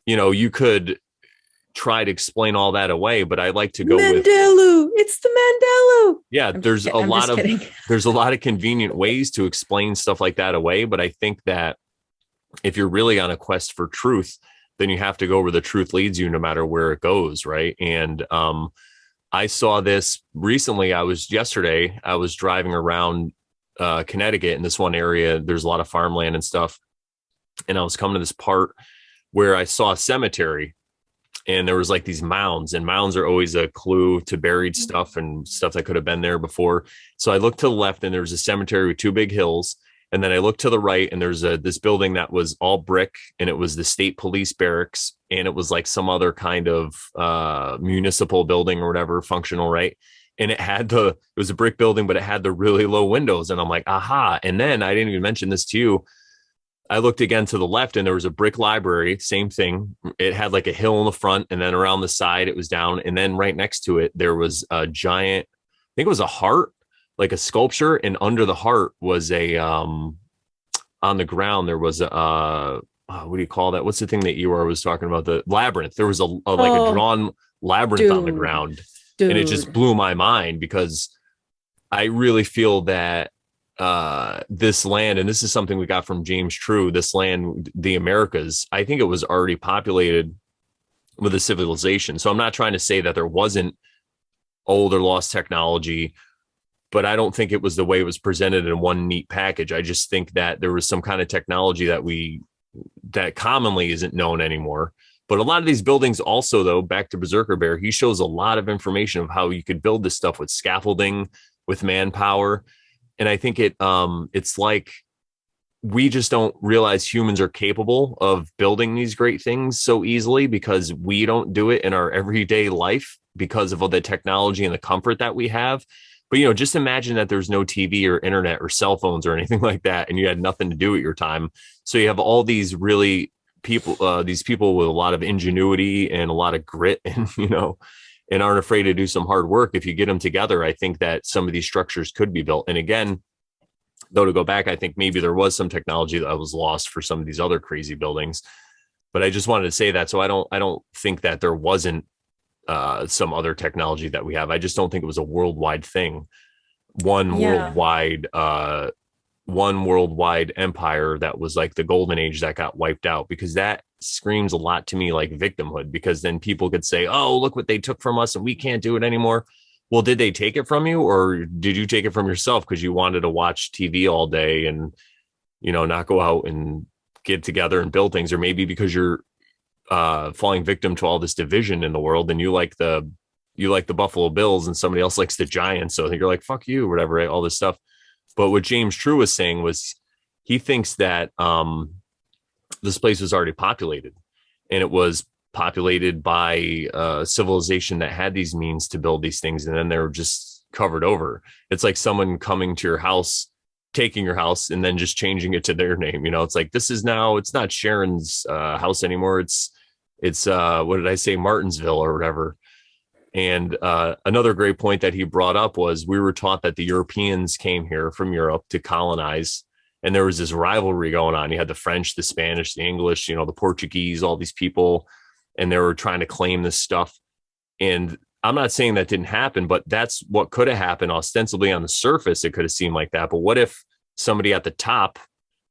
you could try to explain all that away, but I like to go Mandelu. It's the Mandelu. Yeah, there's a lot of convenient ways to explain stuff like that away. But I think that if you're really on a quest for truth, then you have to go where the truth leads you, no matter where it goes. Right. And I saw this recently. Yesterday, I was driving around Connecticut in this one area. There's a lot of farmland and stuff. And I was coming to this part where I saw a cemetery, and there was like these mounds, and mounds are always a clue to buried stuff and stuff that could have been there before. So I looked to the left, and there was a cemetery with two big hills. And then I looked to the right, and there's this building that was all brick, and it was the state police barracks. And it was like some other kind of municipal building or whatever, functional, right? And it was a brick building, but it had the really low windows. And I'm like, aha. And then I didn't even mention this to you. I looked again to the left, and there was a brick library, same thing. It had like a hill in the front, and then around the side it was down. And then right next to it, there was a giant, I think it was a heart, like a sculpture. And under the heart was on the ground, there was what do you call that? What's the thing that AEWAR was talking about? The labyrinth. There was a drawn labyrinth on the ground. And it just blew my mind, because I really feel that this land, and this is something we got from James True, this land, the Americas, I think it was already populated with a civilization. So I'm not trying to say that there wasn't old or lost technology, but I don't think it was the way it was presented in one neat package. I just think that there was some kind of technology that commonly isn't known anymore. But a lot of these buildings also, though, back to BerserkerBear, he shows a lot of information of how you could build this stuff with scaffolding, with manpower. And I think it's like we just don't realize humans are capable of building these great things so easily, because we don't do it in our everyday life because of all the technology and the comfort that we have. But, just imagine that there's no TV or internet or cell phones or anything like that, and you had nothing to do at your time. So you have all these these people with a lot of ingenuity and a lot of grit, and, and aren't afraid to do some hard work. If you get them together, I think that some of these structures could be built. And again, though, to go back, I think maybe there was some technology that was lost for some of these other crazy buildings. But I just wanted to say that. So I don't think that there wasn't some other technology that we have. I just don't think it was a worldwide thing. One worldwide empire that was like the golden age that got wiped out, because that screams a lot to me like victimhood, because then people could say, oh, look what they took from us and we can't do it anymore. Well, did they take it from you, or did you take it from yourself because you wanted to watch TV all day and, not go out and get together and build things? Or maybe because you're falling victim to all this division in the world, and you like the Buffalo Bills and somebody else likes the Giants. So you're like, fuck you, or whatever, right? All this stuff. But what James True was saying was he thinks that this place was already populated, and it was populated by a civilization that had these means to build these things, and then they were just covered over. It's like someone coming to your house, taking your house, and then just changing it to their name. It's like, it's not Sharon's house anymore. It's what did I say, Martinsville or whatever. And another great point that he brought up was we were taught that the Europeans came here from Europe to colonize, and there was this rivalry going on. You had the French, the Spanish, the English, the Portuguese, all these people, and they were trying to claim this stuff. And I'm not saying that didn't happen, but that's what could have happened. Ostensibly on the surface, it could have seemed like that. But what if somebody at the top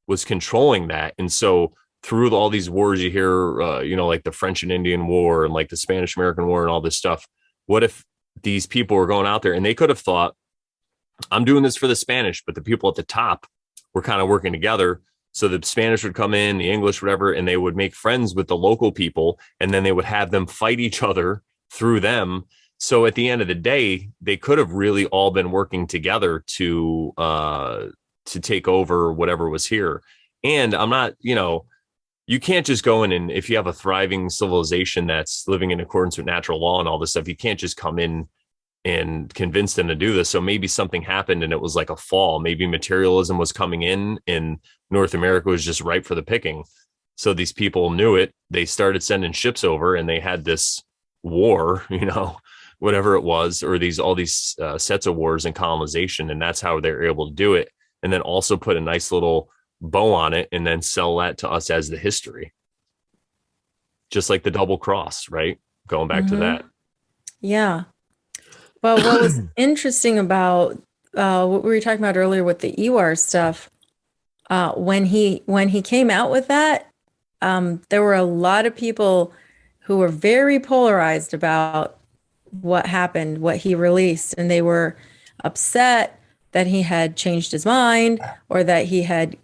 was controlling that? And so through all these wars you hear, like the French and Indian War and like the Spanish-American War and all this stuff, what if these people were going out there and they could have thought, I'm doing this for the Spanish, but the people at the top were kind of working together. So the Spanish would come in, the English, whatever, and they would make friends with the local people, and then they would have them fight each other through them. So at the end of the day, they could have really all been working together to take over whatever was here. And I'm not, you can't just go in, and if you have a thriving civilization that's living in accordance with natural law and all this stuff, you can't just come in and convince them to do this. So maybe something happened and it was like a fall. Maybe materialism was coming in and North America was just ripe for the picking. So these people knew it. They started sending ships over and they had this war, whatever it was, or all these sets of wars and colonization. And that's how they're able to do it. And then also put a nice little bow on it and then sell that to us as the history. Just like the double cross, right? Going back to that. Yeah. Well, what was interesting about what we were talking about earlier with the AEWAR stuff, when he came out with that, there were a lot of people who were very polarized about what happened, what he released, and they were upset that he had changed his mind or that he had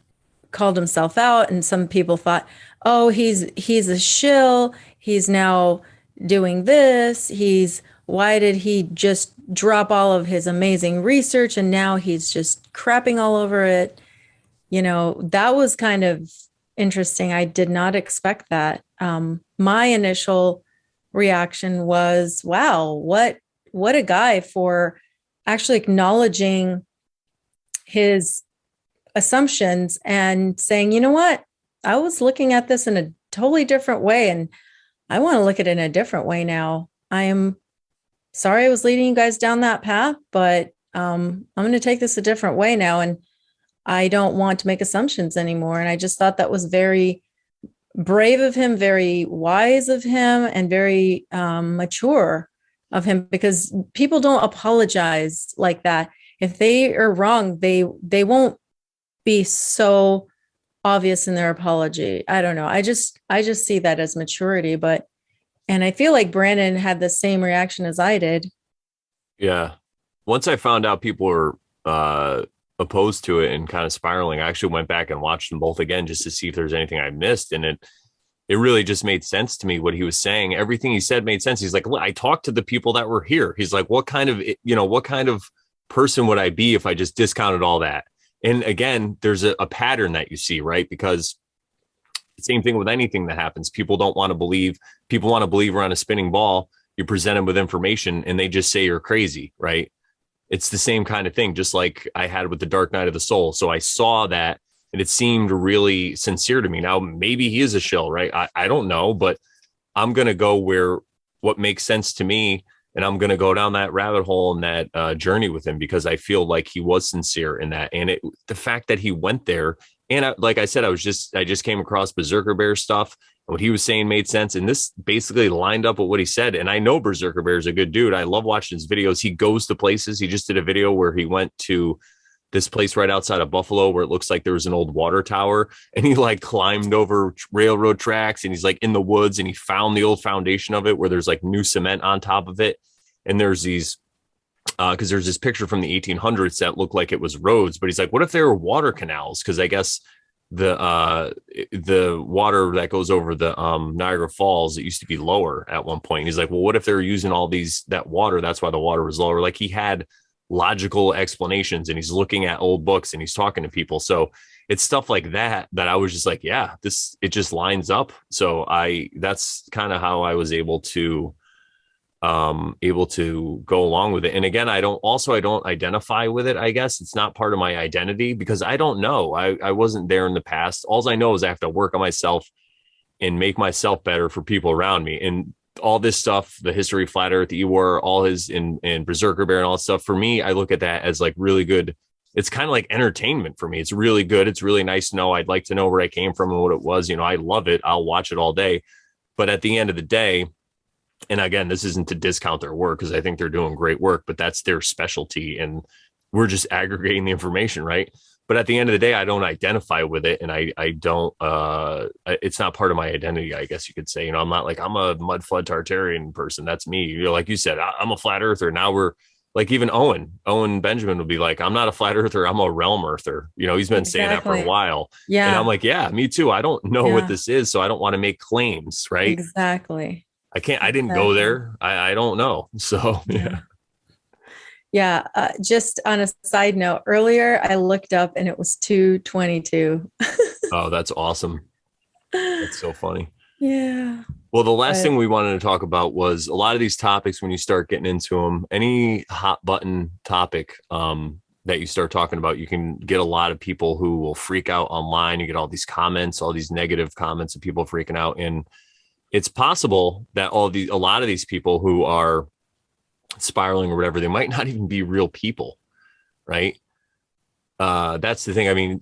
called himself out. And some people thought, oh, he's a shill. He's now doing this. Why did he just drop all of his amazing research and now he's just crapping all over it? That was kind of interesting. I did not expect that. My initial reaction was, wow, what a guy for actually acknowledging his assumptions and saying, you know what, I was looking at this in a totally different way and I want to look at it in a different way now. I am sorry I was leading you guys down that path, but I'm going to take this a different way now. And I don't want to make assumptions anymore. And I just thought that was very brave of him, very wise of him, and very mature of him, because people don't apologize like that. If they are wrong, they won't be so obvious in their apology. I don't know. I just see that as maturity, and I feel like Brandon had the same reaction as I did. Yeah. Once I found out people were opposed to it and kind of spiraling, I actually went back and watched them both again just to see if there's anything I missed. And it really just made sense to me what he was saying. Everything he said made sense. He's like, I talked to the people that were here. He's like, what kind of person would I be if I just discounted all that? And again, there's a pattern that you see, right? Because same thing with anything that happens. People don't want to believe. People want to believe we're on a spinning ball. You present them with information and they just say you're crazy, right? It's the same kind of thing, just like I had with the Dark Night of the Soul. So I saw that and it seemed really sincere to me. Now, maybe he is a shill, right? I don't know, but I'm going to go where what makes sense to me. And I'm going to go down that rabbit hole and that journey with him, because I feel like he was sincere in that. And the fact that he went there, and like I said, I just came across BerserkerBear stuff, and what he was saying made sense. And this basically lined up with what he said. And I know BerserkerBear is a good dude. I love watching his videos. He goes to places. He just did a video where he went to this place right outside of Buffalo where it looks like there was an old water tower, and he like climbed over railroad tracks, and he's like in the woods, and he found the old foundation of it where there's like new cement on top of it. And there's these, because there's this picture from the 1800s that looked like it was roads, but he's like, what if there were water canals? Because I guess the water that goes over the Niagara Falls, it used to be lower at one point. And he's like, well, what if they're using all that water? That's why the water was lower. Like, he had logical explanations, and he's looking at old books and he's talking to people. So it's stuff like that I was just like, yeah, it just lines up. So that's kind of how I was able to go along with it. And again, I don't identify with it. I guess it's not part of my identity, because I don't know. I wasn't there in the past. All I know is I have to work on myself and make myself better for people around me. And all this stuff, the history of Flat Earth, the AEWAR, all his in BerserkerBear and all that stuff, for me, I look at that as like really good. It's kind of like entertainment for me. It's really good. It's really nice to know. I'd like to know where I came from and what it was. I love it. I'll watch it all day. But at the end of the day, and again, this isn't to discount their work, because I think they're doing great work, but that's their specialty. And we're just aggregating the information, right? But at the end of the day, I don't identify with it. And I don't, it's not part of my identity, I guess you could say. I'm not like, I'm a mud flood Tartarian person. That's me. Like you said, I'm a flat earther. Now we're like, even Owen Benjamin will be like, I'm not a flat earther. I'm a realm earther. He's been saying that for a while. Yeah. And I'm like, yeah, me too. I don't know what this is, so I don't want to make claims, right? Exactly. I didn't go there. I don't know. So yeah. Yeah. Just on a side note, earlier I looked up and it was 2:22. Oh, that's awesome. That's so funny. Yeah. Well, the last But thing we wanted to talk about was a lot of these topics when you start getting into them, any hot button topic that you start talking about, you can get a lot of people who will freak out online. You get all these comments, all these negative comments of people freaking out. And it's possible that a lot of these people who are spiraling or whatever, they might not even be real people, right? That's the thing. I mean,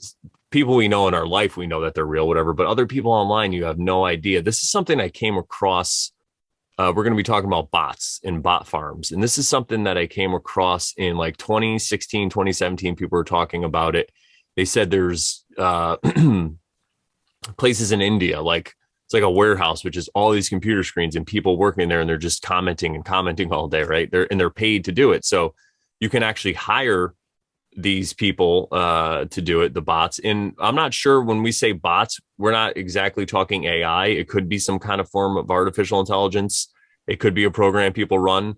people we know in our life, we know that they're real, whatever, but other people online, you have no idea. This is something I came across. We're going to be talking about bots and bot farms. And this is something that I came across in like 2016, 2017. People were talking about it. They said there's places in India, like it's like a warehouse, which is all these computer screens and people working there, and they're just commenting and commenting all day, right? They're paid to do it. So you can actually hire these people to do it, the bots. And I'm not sure when we say bots, we're not exactly talking AI. It could be some kind of form of artificial intelligence. It could be a program people run,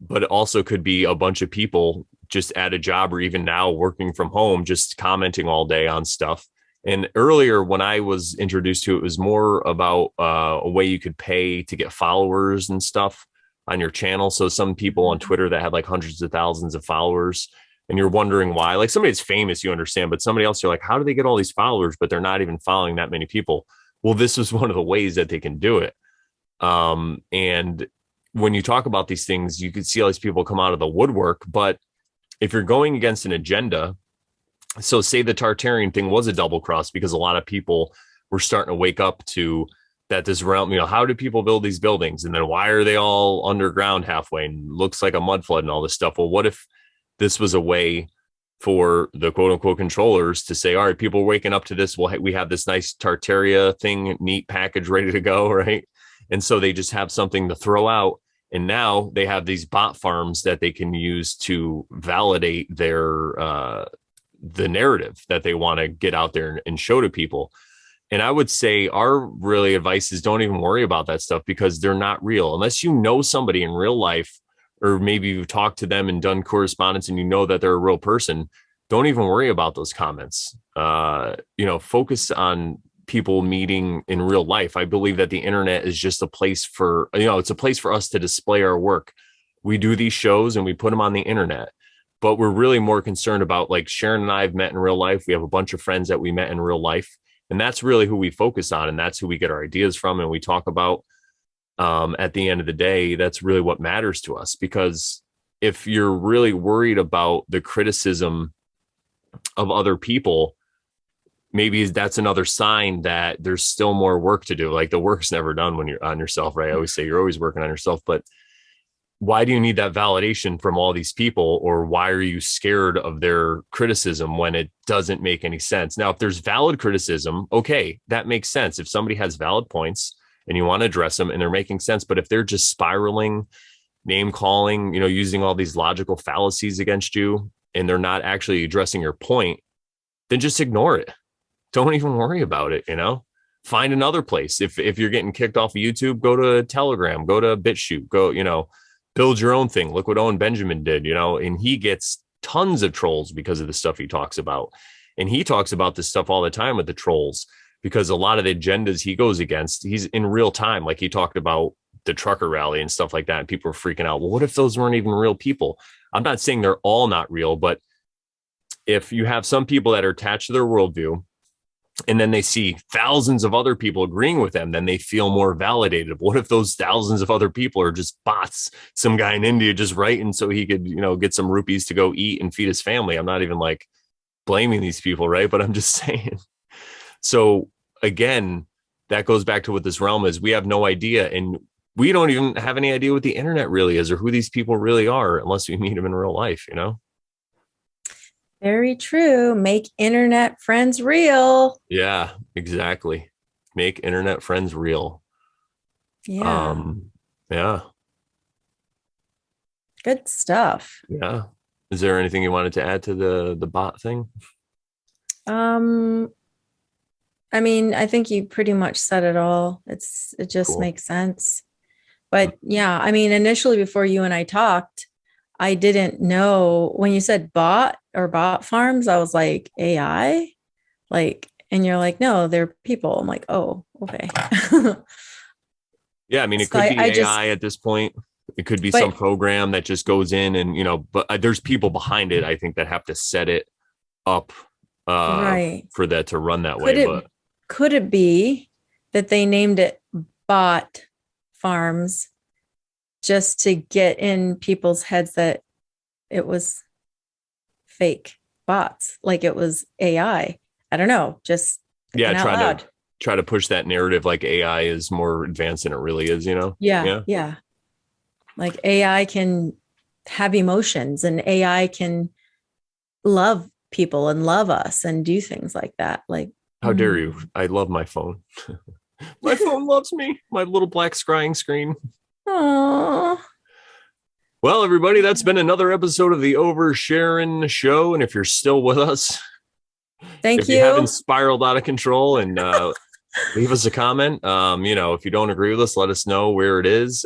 but it also could be a bunch of people just at a job or even now working from home, just commenting all day on stuff. And earlier, when I was introduced to it, it was more about a way you could pay to get followers and stuff on your channel. So some people on Twitter that had like hundreds of thousands of followers, and you're wondering why, like somebody that's famous, you understand, but somebody else, you're like, how do they get all these followers, but they're not even following that many people? Well, this is one of the ways that they can do it. And when you talk about these things, you can see all these people come out of the woodwork, but if you're going against an agenda, so say the Tartarian thing was a double cross because a lot of people were starting to wake up to that this realm, how do people build these buildings? And then why are they all underground halfway and looks like a mud flood and all this stuff? Well, what if this was a way for the quote unquote controllers to say, all right, people are waking up to this. Well, we have this nice Tartaria thing, neat package ready to go. Right. And so they just have something to throw out. And now they have these bot farms that they can use to validate the narrative that they want to get out there and show to people. And I would say our really advice is don't even worry about that stuff because they're not real. Unless you know somebody in real life, or maybe you've talked to them and done correspondence and you know that they're a real person, don't even worry about those comments. Focus on people meeting in real life. I believe that the internet is just a place for, it's a place for us to display our work. We do these shows and we put them on the internet, but we're really more concerned about, like, Sharon and I have met in real life. We have a bunch of friends that we met in real life, and that's really who we focus on. And that's who we get our ideas from. And we talk about, at the end of the day, that's really what matters to us. Because if you're really worried about the criticism of other people, maybe that's another sign that there's still more work to do. Like, the work's never done when you're on yourself, right? I always say you're always working on yourself, but why do you need that validation from all these people? Or why are you scared of their criticism when it doesn't make any sense? Now, if there's valid criticism, okay, that makes sense. If somebody has valid points and you want to address them and they're making sense, but if they're just spiraling, name calling, using all these logical fallacies against you, and they're not actually addressing your point, then just ignore it. Don't even worry about it. Find another place. If you're getting kicked off of YouTube, go to Telegram, go to BitChute, go, build your own thing. Look what Owen Benjamin did, and he gets tons of trolls because of the stuff he talks about. And he talks about this stuff all the time with the trolls, because a lot of the agendas he goes against, he's in real time. Like, he talked about the trucker rally and stuff like that. And people were freaking out. Well, what if those weren't even real people? I'm not saying they're all not real, but if you have some people that are attached to their worldview, and then they see thousands of other people agreeing with them, then they feel more validated. What if those thousands of other people are just bots? Some guy in India just writing so he could, get some rupees to go eat and feed his family. I'm not even like blaming these people, right? But I'm just saying. So again, that goes back to what this realm is. We have no idea. And we don't even have any idea what the internet really is or who these people really are unless we meet them in real life, very true. Make internet friends real. Yeah, exactly. Make internet friends real. Yeah. Yeah. Good stuff. Yeah. Is there anything you wanted to add to the bot thing? I mean, I think you pretty much said it all. It just Cool. makes sense. But yeah, I mean, initially before you and I talked, I didn't know when you said bot or bot farms, I was like, AI? Like, and you're like, no, they're people. I'm like, oh, okay. Yeah, I mean, it So could be I just, AI at this point. It could be some but program that just goes in and, but there's people behind it, I think, that have to set it up right. for that to run that way. Could it But could it be that they named it bot farms just to get in people's heads that it was fake bots, like it was AI? I don't know, just yeah, thinking out loud. try to push that narrative like AI is more advanced than it really is, Yeah, Yeah. yeah. Like AI can have emotions and AI can love people and love us and do things like that. Like, How dare you? I love my phone. My phone loves me. My little black scrying screen. oh, Well, everybody, that's been another episode of the Over Sharon show. And if you're still with us, thank if you haven't you. spiraled out of control and leave us a comment. If you don't agree with us, let us know where it is.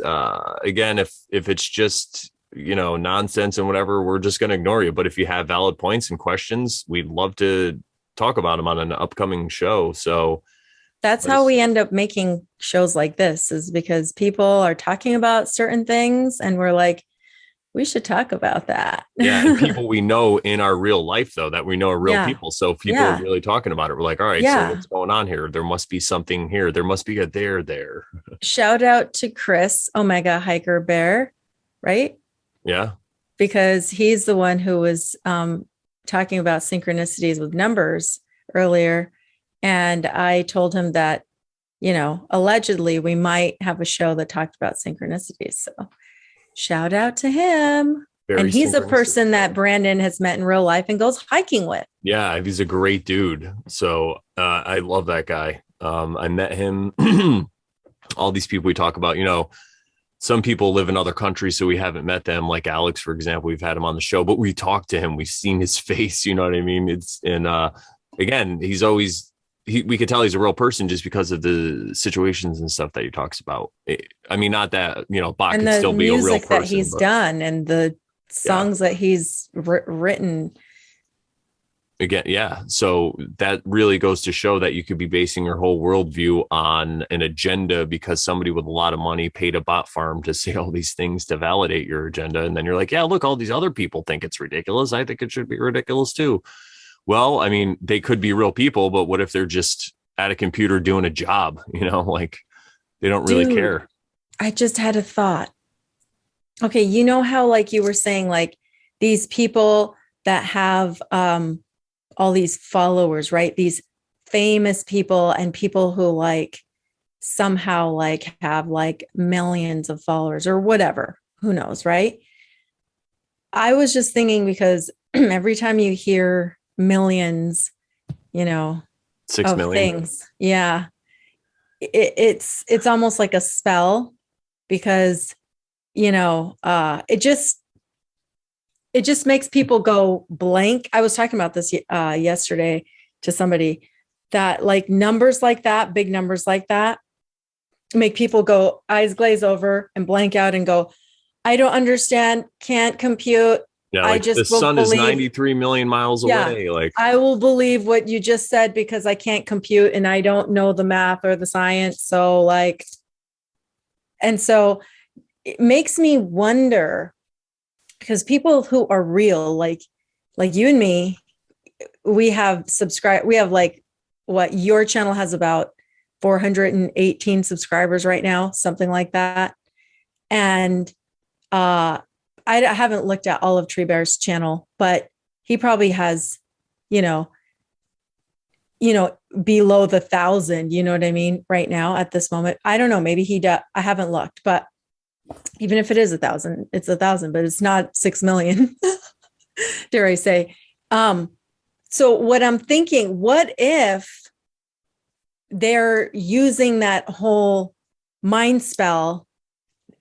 Again, if it's just nonsense and whatever, we're just going to ignore you. But if you have valid points and questions, we'd love to talk about them on an upcoming show. So That's how we end up making shows like this, is because people are talking about certain things and we're like, we should talk about that. Yeah, and people we know in our real life, though, that we know are real Yeah. people. So if people are Yeah. really talking about it, we're like, all right, so Yeah. what's going on here? There must be something here. There must be a there. Shout out to Chris, Omega Hiker Bear, right? Yeah. Because he's the one who was talking about synchronicities with numbers earlier. And I told him that, allegedly we might have a show that talked about synchronicities. So shout out to him. And he's a person that Brandon has met in real life and goes hiking with. Yeah, he's a great dude. So I love that guy. I met him. All these people we talk about, some people live in other countries, so we haven't met them. Like Alex, for example, we've had him on the show, but we talked to him. We've seen his face. You know what I mean? Again, he's always, we could tell he's a real person just because of the situations and stuff that he talks about. Not that, Bach can still be a real person. And the music that he's done and the songs that he's written. Again, yeah. So that really goes to show that you could be basing your whole worldview on an agenda because somebody with a lot of money paid a bot farm to say all these things to validate your agenda. And then you're like, yeah, look, all these other people think it's ridiculous. I think it should be ridiculous too. Well, they could be real people, but what if they're just at a computer doing a job, like they don't really care. I just had a thought. Okay. You know how, like you were saying, like these people that have all these followers, right? These famous people and people who like somehow like have like millions of followers or whatever, who knows, right? I was just thinking because every time you hear millions, 6 of million things, yeah, it's almost like a spell because it just makes people go blank. I was talking about this yesterday to somebody, that like numbers like that, big numbers like that, make people go eyes glaze over and blank out and go, I don't understand, can't compute. Yeah, like the sun is 93 million miles away. Like I will believe what you just said because I can't compute and I don't know the math or the science. So and so it makes me wonder, because people who are real, like you and me, we have like what your channel has about 418 subscribers right now, something like that. And I haven't looked at OliveTreeBear's channel, but he probably has, below the 1,000, you know what I mean? Right now at this moment, I don't know, maybe he does. I haven't looked, but even if it is 1,000, it's 1,000, but it's not 6 million, dare I say. So what I'm thinking, what if they're using that whole mind spell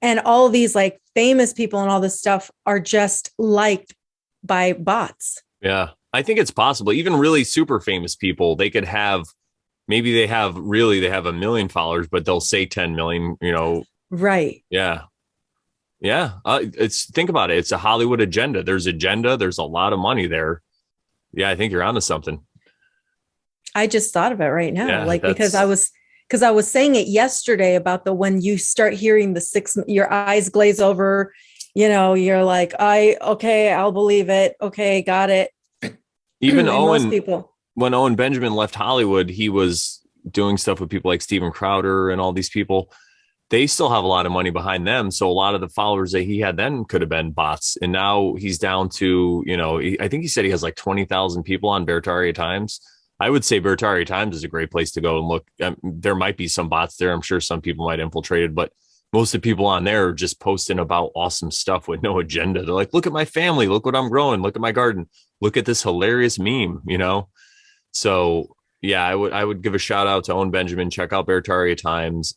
and all these like famous people and all this stuff are just liked by bots? Yeah, I think it's possible. Even really super famous people, they could have, maybe they have 1 million followers, but they'll say 10 million, Right. Yeah. Yeah. It's think about it. It's a Hollywood agenda. There's agenda. There's a lot of money there. Yeah. I think you're onto something. I just thought of it right now, Yeah. like because I was saying it yesterday about the when you start hearing the six, your eyes glaze over, you know, you're like, okay, I'll believe it. Okay, got it. Even And most Owen, people, when Owen Benjamin left Hollywood, he was doing stuff with people like Steven Crowder and all these people. They still have a lot of money behind them. So a lot of the followers that he had then could have been bots. And now he's down to, you know, I think he said he has like 20,000 people on Bertaria Times. I would say Bertaria Times is a great place to go and look. There might be some bots there. I'm sure some people might infiltrate it, but most of the people on there are just posting about awesome stuff with no agenda. They're like, look at my family. Look what I'm growing. Look at my garden. Look at this hilarious meme, you know? So yeah, I would give a shout out to Owen Benjamin. Check out Bertaria Times.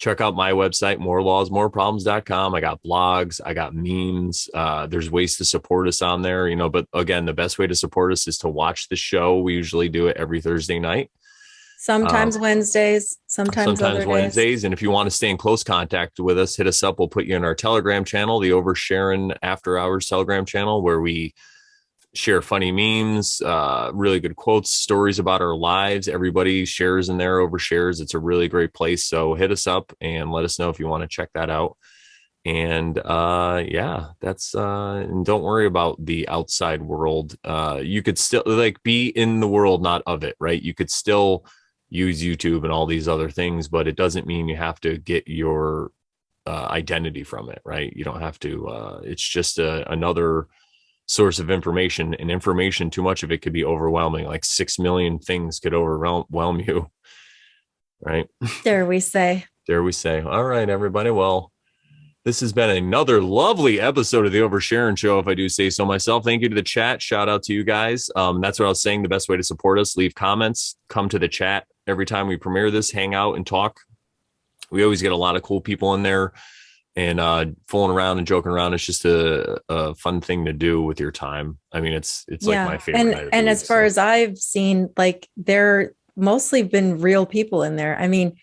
Check out my website, morelawsmoreproblems.com. I got blogs, I got memes. There's ways to support us on there, you know, but again, the best way to support us is to watch the show. We usually do it every Thursday night. sometimes Wednesdays, sometimes other Wednesdays. days. And if you want to stay in close contact with us, hit us up. We'll put you in our Telegram channel, the Over Sharon After Hours Telegram channel, where we share funny memes, really good quotes, stories about our lives. Everybody shares in there, overshares. It's a really great place. So hit us up and let us know if you want to check that out. And yeah, that's and don't worry about the outside world. You could still like be in the world, not of it, right? You could still use YouTube and all these other things, but it doesn't mean you have to get your identity from it, right? You don't have to. It's just another source of information, and information, too much of it could be overwhelming. Like 6 million things could overwhelm you, right? Dare we say. Dare we say. All right, everybody. Well, this has been another lovely episode of the Over Sharon Show, if I do say so myself. Thank you to the chat. Shout out to you guys. That's what I was saying. The best way to support us, leave comments, come to the chat every time we premiere this, hang out and talk. We always get a lot of cool people in there. And fooling around and joking around, it's just a fun thing to do with your time. I mean, it's like my favorite. And as far as I've seen, like they're mostly been real people in there. I mean,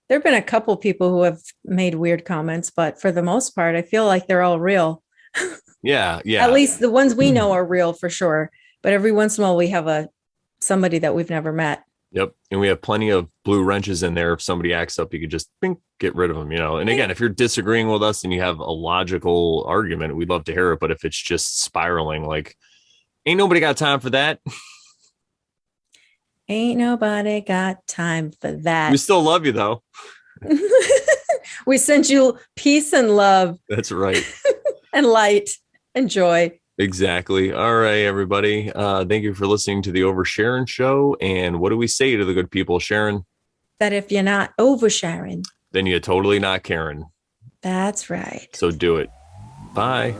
there've been a couple people who have made weird comments, but for the most part, I feel like they're all real. Yeah. At least the ones we know are real for sure. But every once in a while, we have somebody that we've never met. Yep. And we have plenty of blue wrenches in there. If somebody acts up, you could just get rid of them, you know. And again, if you're disagreeing with us and you have a logical argument, we'd love to hear it. But if it's just spiraling, like, ain't nobody got time for that. Ain't nobody got time for that. We still love you, though. We sent you peace and love. That's right. And light and joy. Exactly. All right, everybody. Thank you for listening to the Over Sharon Show. And what do we say to the good people, Sharon? That if you're not over Sharon, then you're totally not Karen. That's right. So do it. Bye.